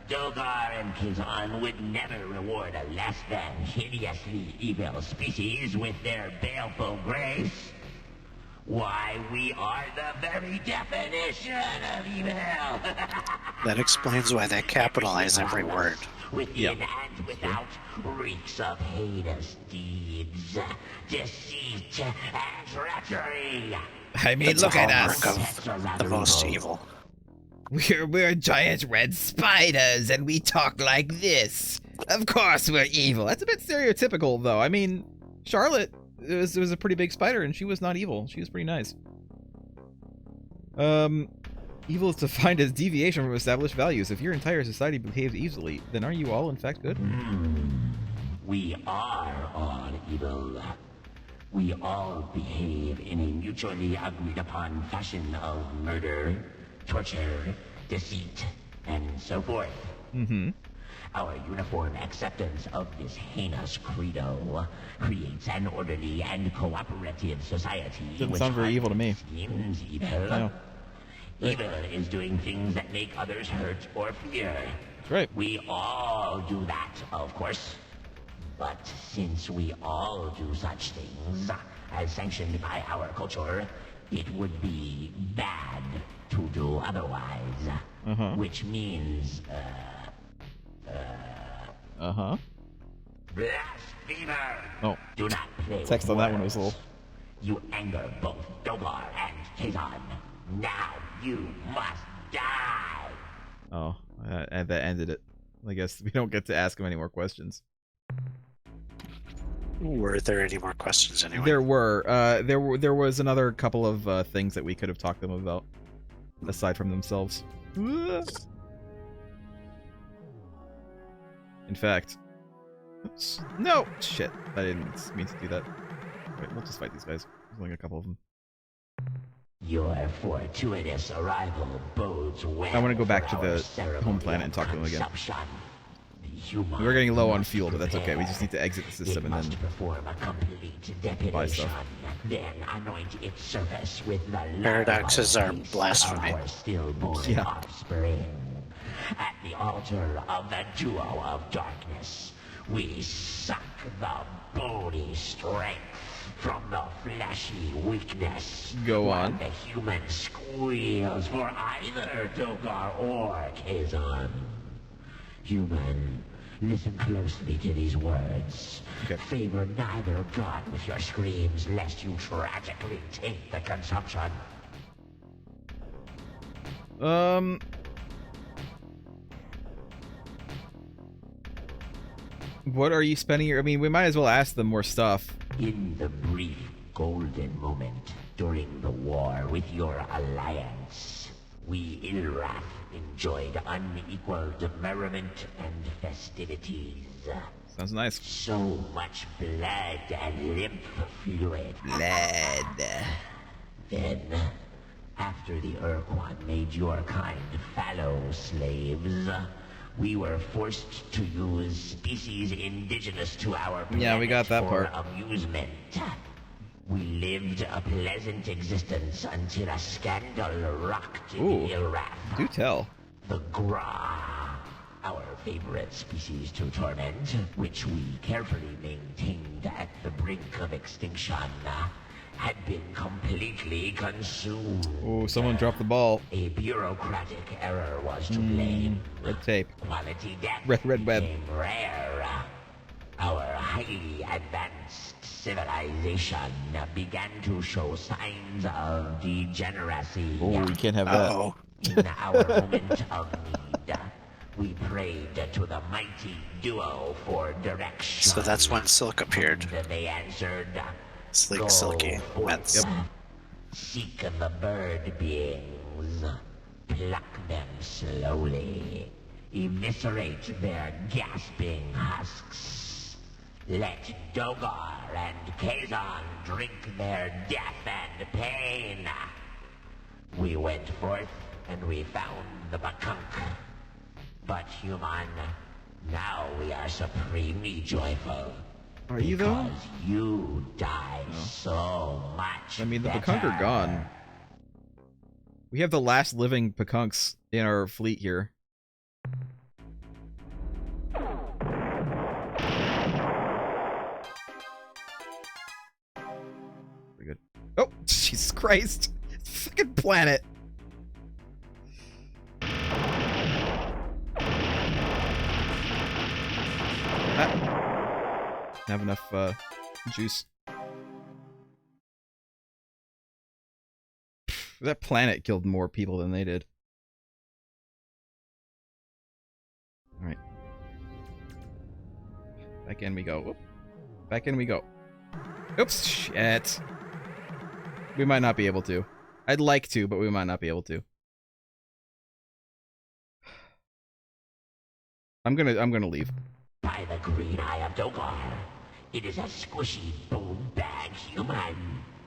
Dogar and Kazon would never reward a less than hideously evil species with their baleful grace. Why, we are the very definition of evil! That explains why they capitalize every word. within and without, reeks of heinous deeds, deceit, and treachery. I mean, It's look a at hallmark us. of the most evil. We're giant red spiders, and we talk like this. Of course we're evil. That's a bit stereotypical, though. I mean, Charlotte was a pretty big spider, and she was not evil. She was pretty nice. Evil is defined as deviation from established values. If your entire society behaves easily, then are you all in fact good? We are all evil. We all behave in a mutually agreed upon fashion of murder, torture, deceit, and so forth. Mm-hmm. Our uniform acceptance of this heinous credo creates an orderly and cooperative society. Doesn't sound very evil to me. Seems evil. No. Evil is doing things that make others hurt or fear. That's right. We all do that, of course. But since we all do such things, as sanctioned by our culture, it would be bad to do otherwise. Which means, blasphemer! Oh. Do not play Text on that one was a little... You anger both Dogar and Kazan. Now you must die! Oh, and that ended it. I guess we don't get to ask him any more questions. Were there any more questions anyway? There were. There was another couple of things that we could have talked to them about, aside from themselves. In fact, oops, no shit. I didn't mean to do that. Wait, let's just fight these guys. There's only a couple of them. Your fortuitous arrival bodes well. I want to go back to for the our home planet and talk to them again. consumption. The human We're getting low on fuel, but that's okay. We just need to exit the it system and must then perform a complete buy depilation, stuff. then anoint its surface with the Paradoxes are larva blasphemy. of our stillborn Yeah. offspring. At the altar of the duo of darkness, we suck the bony strength from the fleshy weakness. Go while on. the human squeals for either Dogar or Kazan. Human, listen closely to these words. Okay. Favor neither god with your screams, lest you tragically take the consumption. What are you spending your... I mean, we might as well ask them more stuff. In the brief golden moment during the war with your alliance, we Ilwrath enjoyed unequaled merriment and festivities. Sounds nice. So much blood and lymph fluid. Blood. Then, after the Ur-Quan made your kind fallow slaves, we were forced to use species indigenous to our planet Yeah, we got that for part. amusement. We lived a pleasant existence until a scandal rocked Ooh. the Ilwrath. Do tell. The Gra, our favorite species to torment, which we carefully maintained at the brink of extinction, had been completely consumed. Oh, someone dropped the ball. A bureaucratic error was to blame. Red tape. Quality death Red web. became rare. Our highly advanced civilization began to show signs of degeneracy. Oh, we can't have that. Uh-oh. In our moment of need, we prayed to the mighty duo for direction. So that's when Silk appeared. And they answered, Sleek "Go Silky. forth, That's seek the bird beings, pluck them slowly, eviscerate their gasping husks. Let Dogar and Kazan drink their death and pain." We went forth and we found the Bakunk. But human, now we are supremely joyful. Are you though? Because you died so much. I mean, the better. Pakunk are gone. We have the last living Pakunks in our fleet here. Pretty good. Oh, Jesus Christ! Fucking planet! Have enough juice. That planet killed more people than they did. Alright. Back in we go. Whoop. Back in we go. Oops, shit. We might not be able to. I'd like to, but we might not be able to. I'm gonna leave. By the green eye of Dogar, it is a squishy bone bag human.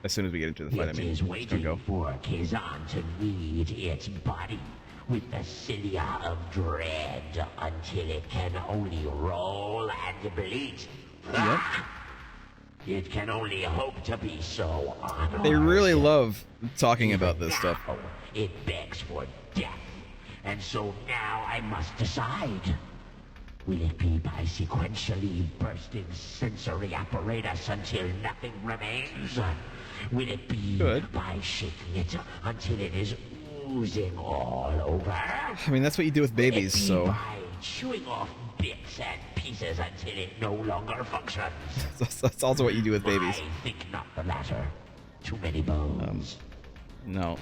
As soon as we get into the fight, I mean, It is it's gonna waiting go. for Kazan to knead its body with the cilia of dread until it can only roll and bleat. Yep. It can only hope to be so honored. They really love talking about this Now, stuff. It begs for death, and so now I must decide. Will it be by sequentially bursting sensory apparatus until nothing remains? Will it be Good. by shaking it until it is oozing all over? I mean, that's what you do with babies, Will it be so by chewing off bits and pieces until it no longer functions? that's also what you do with babies. I think not the latter. Too many bones. No.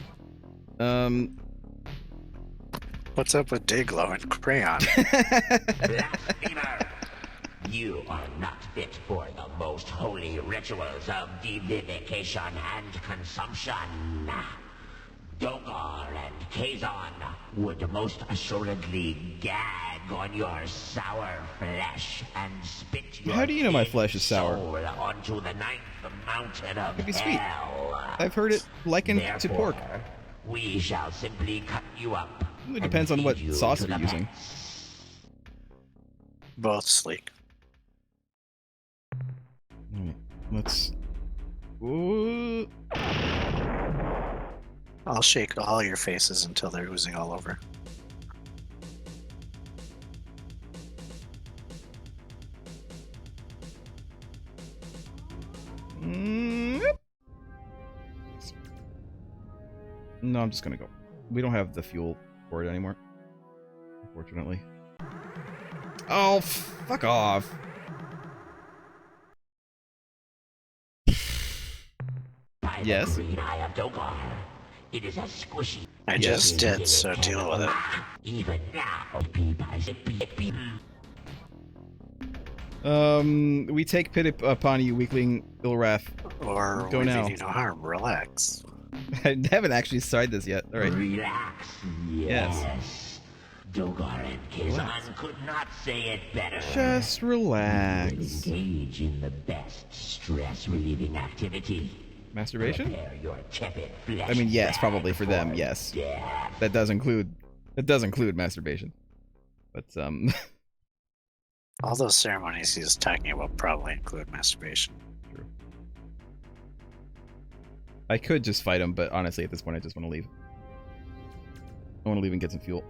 What's up with Dayglow and Crayon? Blasphemer! You are not fit for the most holy rituals of vivification and consumption. Dogar and Kazan would most assuredly gag on your sour flesh and spit your How do you know my thin flesh is sour? soul onto the ninth mountain of It'd be sweet. hell. I've heard it likened to pork. Therefore, we shall simply cut you up. It depends on what and feed you sauce to you're the using. pets. Both sleek. Alright, let's. Ooh. I'll shake all your faces until they're oozing all over. Yep. No, I'm just gonna go. We don't have the fuel for it anymore, unfortunately. Oh, fuck off. By the Yes. green eye of Dogar, it is a squishy. I just did, so deal with it. Even now, We take pity upon you, weakling Ilwrath. Or Go we now. mean you no harm. Relax. I haven't actually started this yet. Alright. relax. Yes. Dogar and Kazan could not say it better. Just relax. Engage in the best stress-relieving activity. Masturbation? Prepare your tepid flesh I mean, yes, bag probably for them, yes. death. That does include masturbation. But All those ceremonies he's talking about probably include masturbation. true. I could just fight him, but honestly at this point I just want to leave. I want to leave and get some fuel.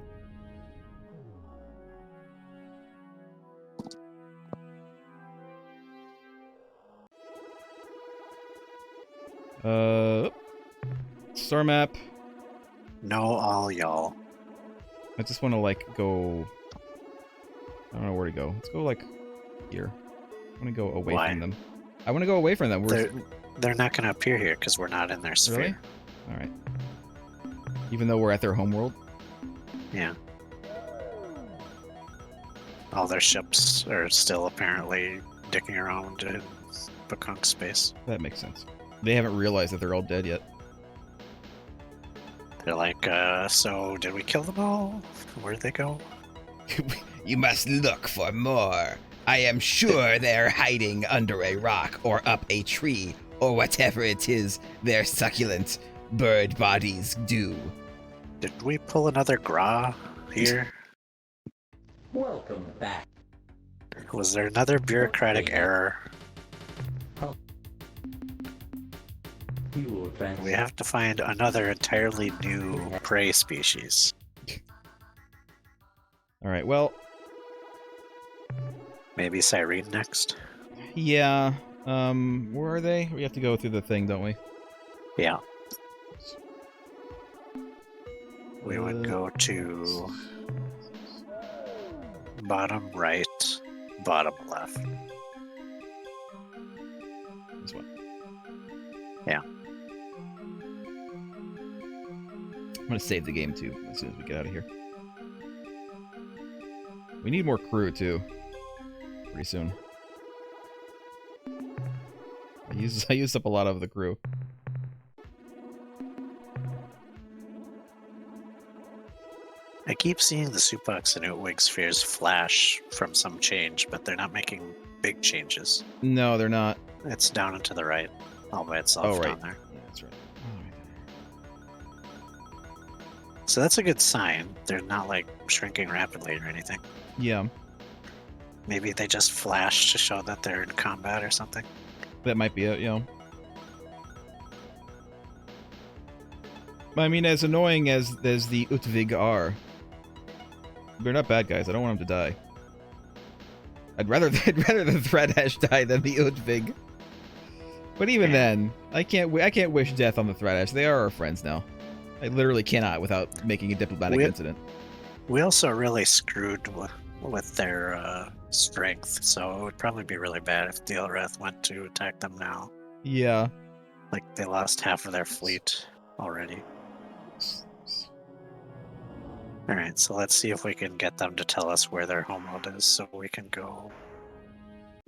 Star map. No, all y'all. I just want to like go. I don't know where to go. Let's go like here. I want to go away Why? from them. I want to go away from them. They're not going to appear here because we're not in their sphere. Really? All right. Even though we're at their homeworld. Yeah. All their ships are still apparently dicking around in Bakunk space. That makes sense. They haven't realized that they're all dead yet. They're like, so did we kill them all? Where'd they go? You must look for more. I am sure they're hiding under a rock or up a tree or whatever it is their succulent bird bodies do. Did we pull another Gra here? Welcome back. Was there another bureaucratic error? We have to find another entirely new prey species. Alright, well, Maybe Cyrene next? yeah. Where are they? We have to go through the thing, don't we? Yeah. We would go to bottom right, bottom left. This one. Yeah. I'm gonna save the game too as soon as we get out of here. We need more crew too. Pretty soon. I used up a lot of the crew. I keep seeing the Supax and Outwig spheres flash from some change, but they're not making big changes. No, they're not. It's down and to the right, all by itself Oh, right. down there. Yeah, that's right. So that's a good sign. They're not like shrinking rapidly or anything. Yeah, Maybe they just flash to show that they're in combat or something. that might be it, you know. I mean, as annoying as the Utvig are, they're not bad guys. I don't want them to die. I'd rather the Threadash die than the Utvig. But even then, I can't wish death on the Threadash. They are our friends now. I literally cannot without making a diplomatic incident. We also really screwed with their strength, so it would probably be really bad if the Ilwrath went to attack them now. Yeah. Like, they lost half of their fleet already. Alright, so let's see if we can get them to tell us where their homeworld is so we can go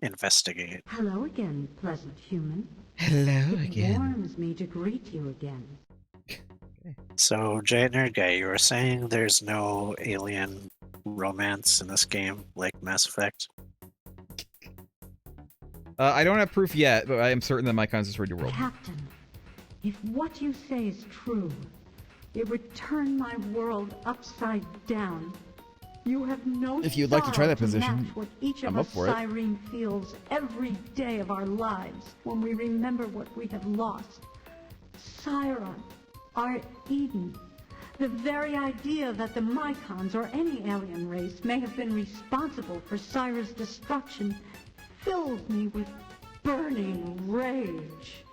investigate. Hello again, pleasant human. Hello It warms me to greet you again. So, Giant Nerd Guy, you were saying there's no alien romance in this game like Mass Effect? I don't have proof yet, but I am certain that Mycon's is ready to roll. Captain, if what you say is true, it would turn my world upside down. You have no If you'd like to try that sorrow position, match what each of I'm up us for it. Cyrene feels every day of our lives when we remember what we have lost. Siron, our Eden. The very idea that the Mycons or any alien race may have been responsible for Cyra's destruction fills me with burning rage.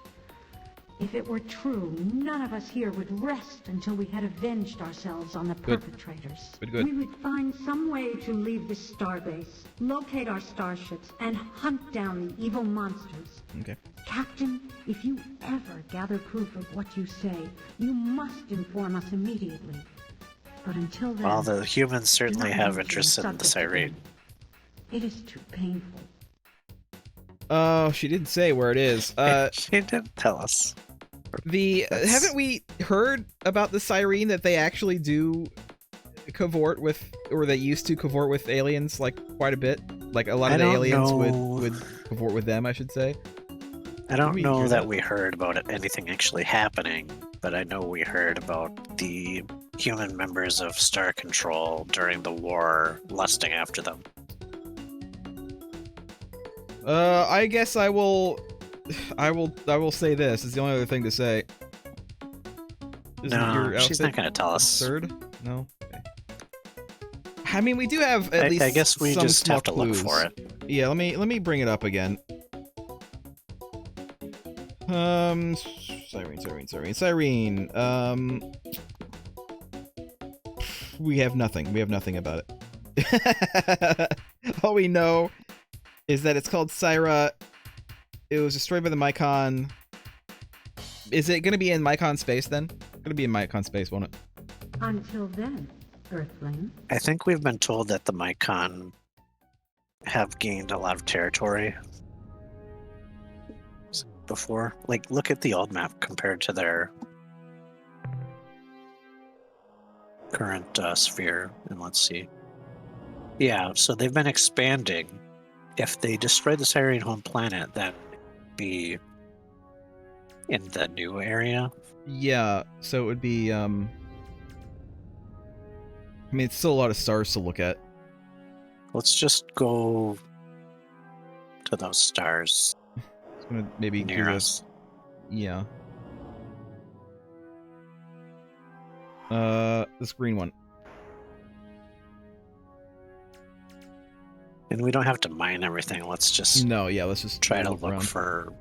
If it were true, none of us here would rest until we had avenged ourselves on the perpetrators. Good. We would find some way to leave this starbase, locate our starships, and hunt down the evil monsters. Okay. Captain, if you ever gather proof of what you say, you must inform us immediately. But until then... Well, the humans certainly do not have mention interest in the subject Cyrene. again. It is too painful. Oh, she didn't say where it is. She didn't tell us. Haven't we heard about the Cyrene that they actually do cavort with, or they used to cavort with aliens like quite a bit? Like a lot of the aliens would cavort with them, I should say. I don't we know hear that that? we heard about anything actually happening, but I know we heard about the human members of Star Control during the war lusting after them. I guess I will say this. It's the only other thing to say. Isn't No, your she's not outfit going to tell us. third? No. Okay. I mean, we do have at least I guess we some just small have to look clues. for it. Yeah, let me bring it up again. Cyrene. We have nothing. We have nothing about it. All we know is that it's called Syra. It was destroyed by the Mycon. Is it going to be in Mycon space then? Going to be in Mycon space, won't it? Until then, Earthling. I think we've been told that the Mycon have gained a lot of territory before. Like, look at the old map compared to their current sphere, and let's see. Yeah, so they've been expanding. If they destroy the Cyrene home planet, then be in the new area. Yeah, so it would be, I mean, it's still a lot of stars to look at. Let's just go to those stars It's gonna maybe do near this. us. Yeah. This green one. And we don't have to mine everything. Let's just No, yeah, let's just try to look look around. for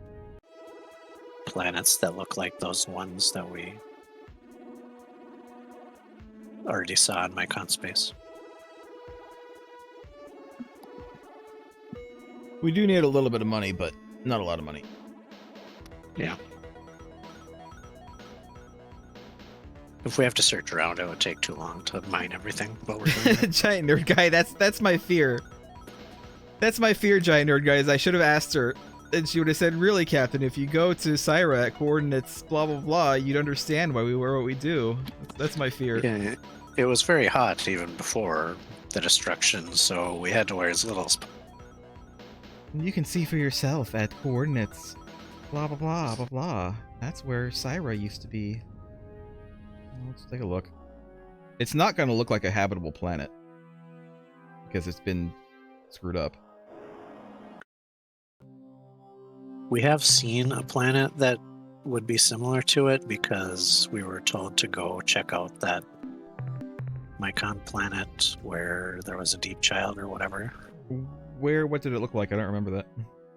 planets that look like those ones that we already saw in Mycon space. We do need a little bit of money, but not a lot of money. Yeah. If we have to search around, it would take too long to mine everything. But we're doing it. Giant nerd guy, that's my fear. That's my fear, giant nerd guys. I should have asked her, and she would have said, "Really, Captain, if you go to Syra at coordinates blah blah blah, you'd understand why we wear what we do." That's my fear. Yeah, it was very hot even before the destruction, so we had to wear as little as. You can see for yourself at coordinates blah blah blah blah blah. That's where Syra used to be. Let's take a look. It's not going to look like a habitable planet because it's been screwed up. We have seen a planet that would be similar to it because we were told to go check out that Mycon planet where there was a deep child or whatever. Where? What did it look like? I don't remember that.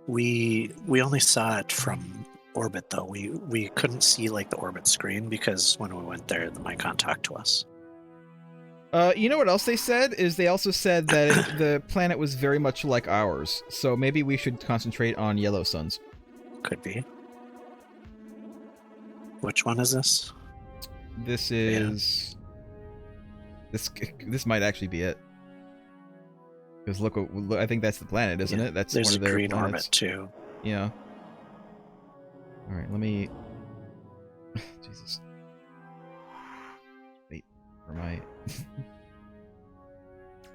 We only saw it from orbit though. We couldn't see like the orbit screen because when we went there, the Mycon talked to us. You know what else they said? Is they also said that the planet was very much like ours. So maybe we should concentrate on yellow suns. Could be. Which one is this? This is... This might actually be it. Because look, I think that's the planet, isn't it? That's There's one of their a green planets. orbit too. Yeah. Alright, let me... Jesus. Wait for my...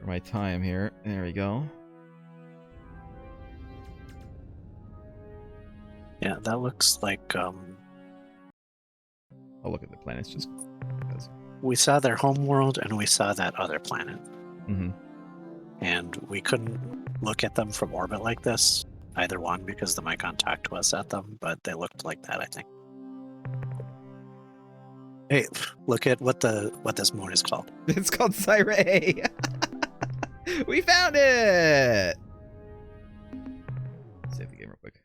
for my time here. There we go. Yeah, that looks like I'll look at the planets just because. we saw their home world and we saw that other planet. Mm-hmm. And we couldn't look at them from orbit like this, either one, because the Mycon talked to us at them, but they looked like that, I think. Hey, look at what this moon is called. It's called Syra A. We found it! Save the game real quick.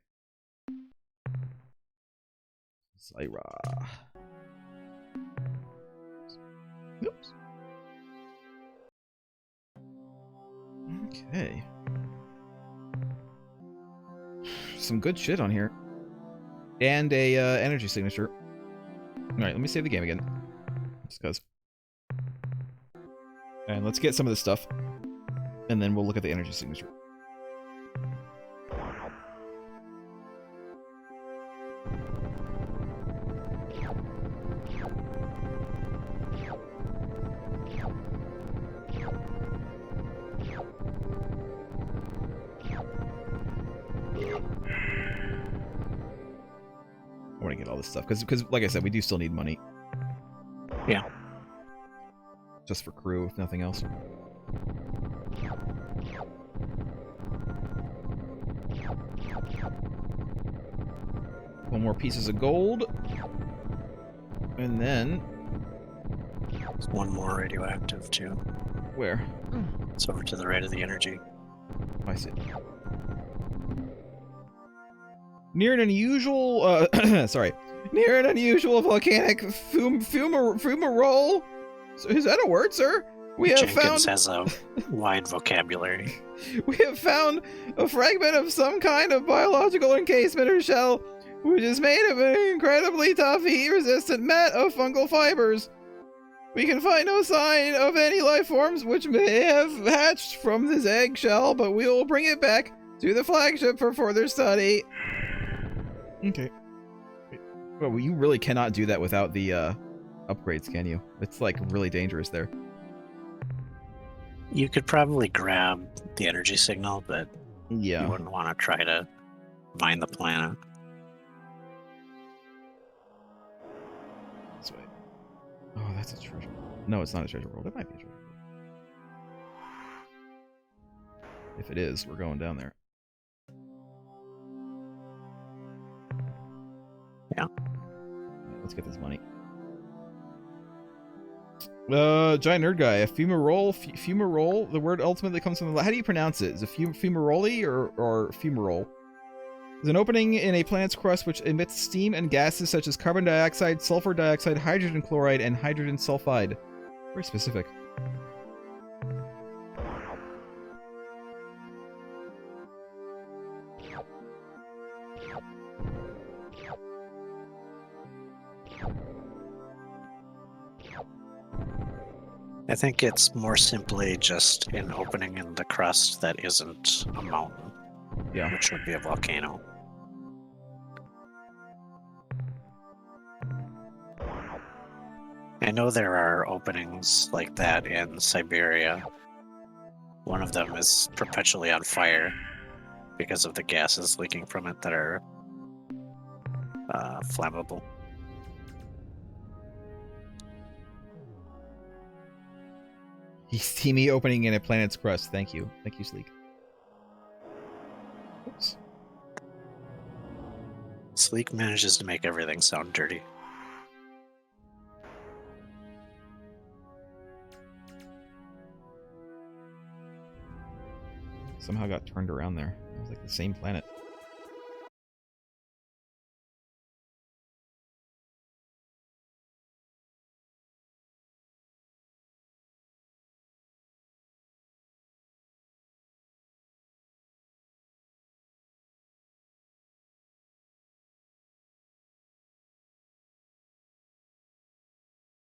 Syra. Oops. Okay. Some good shit on here. And a energy signature. Alright, let me save the game again. Just cause. And let's get some of this stuff. And then we'll look at the energy signature. I want to get all this stuff because like I said, we do still need money. Yeah. Just for crew, if nothing else. Couple more pieces of gold. And then... There's one more radioactive, too. Where? It's over to the right of the energy. I see. Near an unusual, sorry. Near an unusual volcanic fumarole? So is that a word, sir? We have Jenkins found... has a wide vocabulary. We have found a fragment of some kind of biological encasement or shell, which is made of an incredibly tough, heat-resistant mat of fungal fibers. We can find no sign of any life forms which may have hatched from this eggshell, but we will bring it back to the flagship for further study. Okay. Well, you really cannot do that without the upgrades, can you? It's like really dangerous there. You could probably grab the energy signal, but Yeah. you wouldn't want to try to mine the planet. This way. Oh, that's a treasure. No, it's not a treasure world. It might be a treasure world. If it is, we're going down there. Yeah. Let's get this money. Giant nerd guy. A fumarole. The word ultimately comes from the... How do you pronounce it? Is it fumarole or fumarole? There's an opening in a planet's crust which emits steam and gases such as carbon dioxide, sulfur dioxide, hydrogen chloride, and hydrogen sulfide. Very specific. I think it's more simply just an opening in the crust that isn't a mountain, Yeah. which would be a volcano. I know there are openings like that in Siberia. One of them is perpetually on fire because of the gases leaking from it that are flammable. He's teamy opening in a planet's crust. Thank you. Thank you, Sleek. Oops. Sleek manages to make everything sound dirty. Somehow got turned around there. It was like the same planet.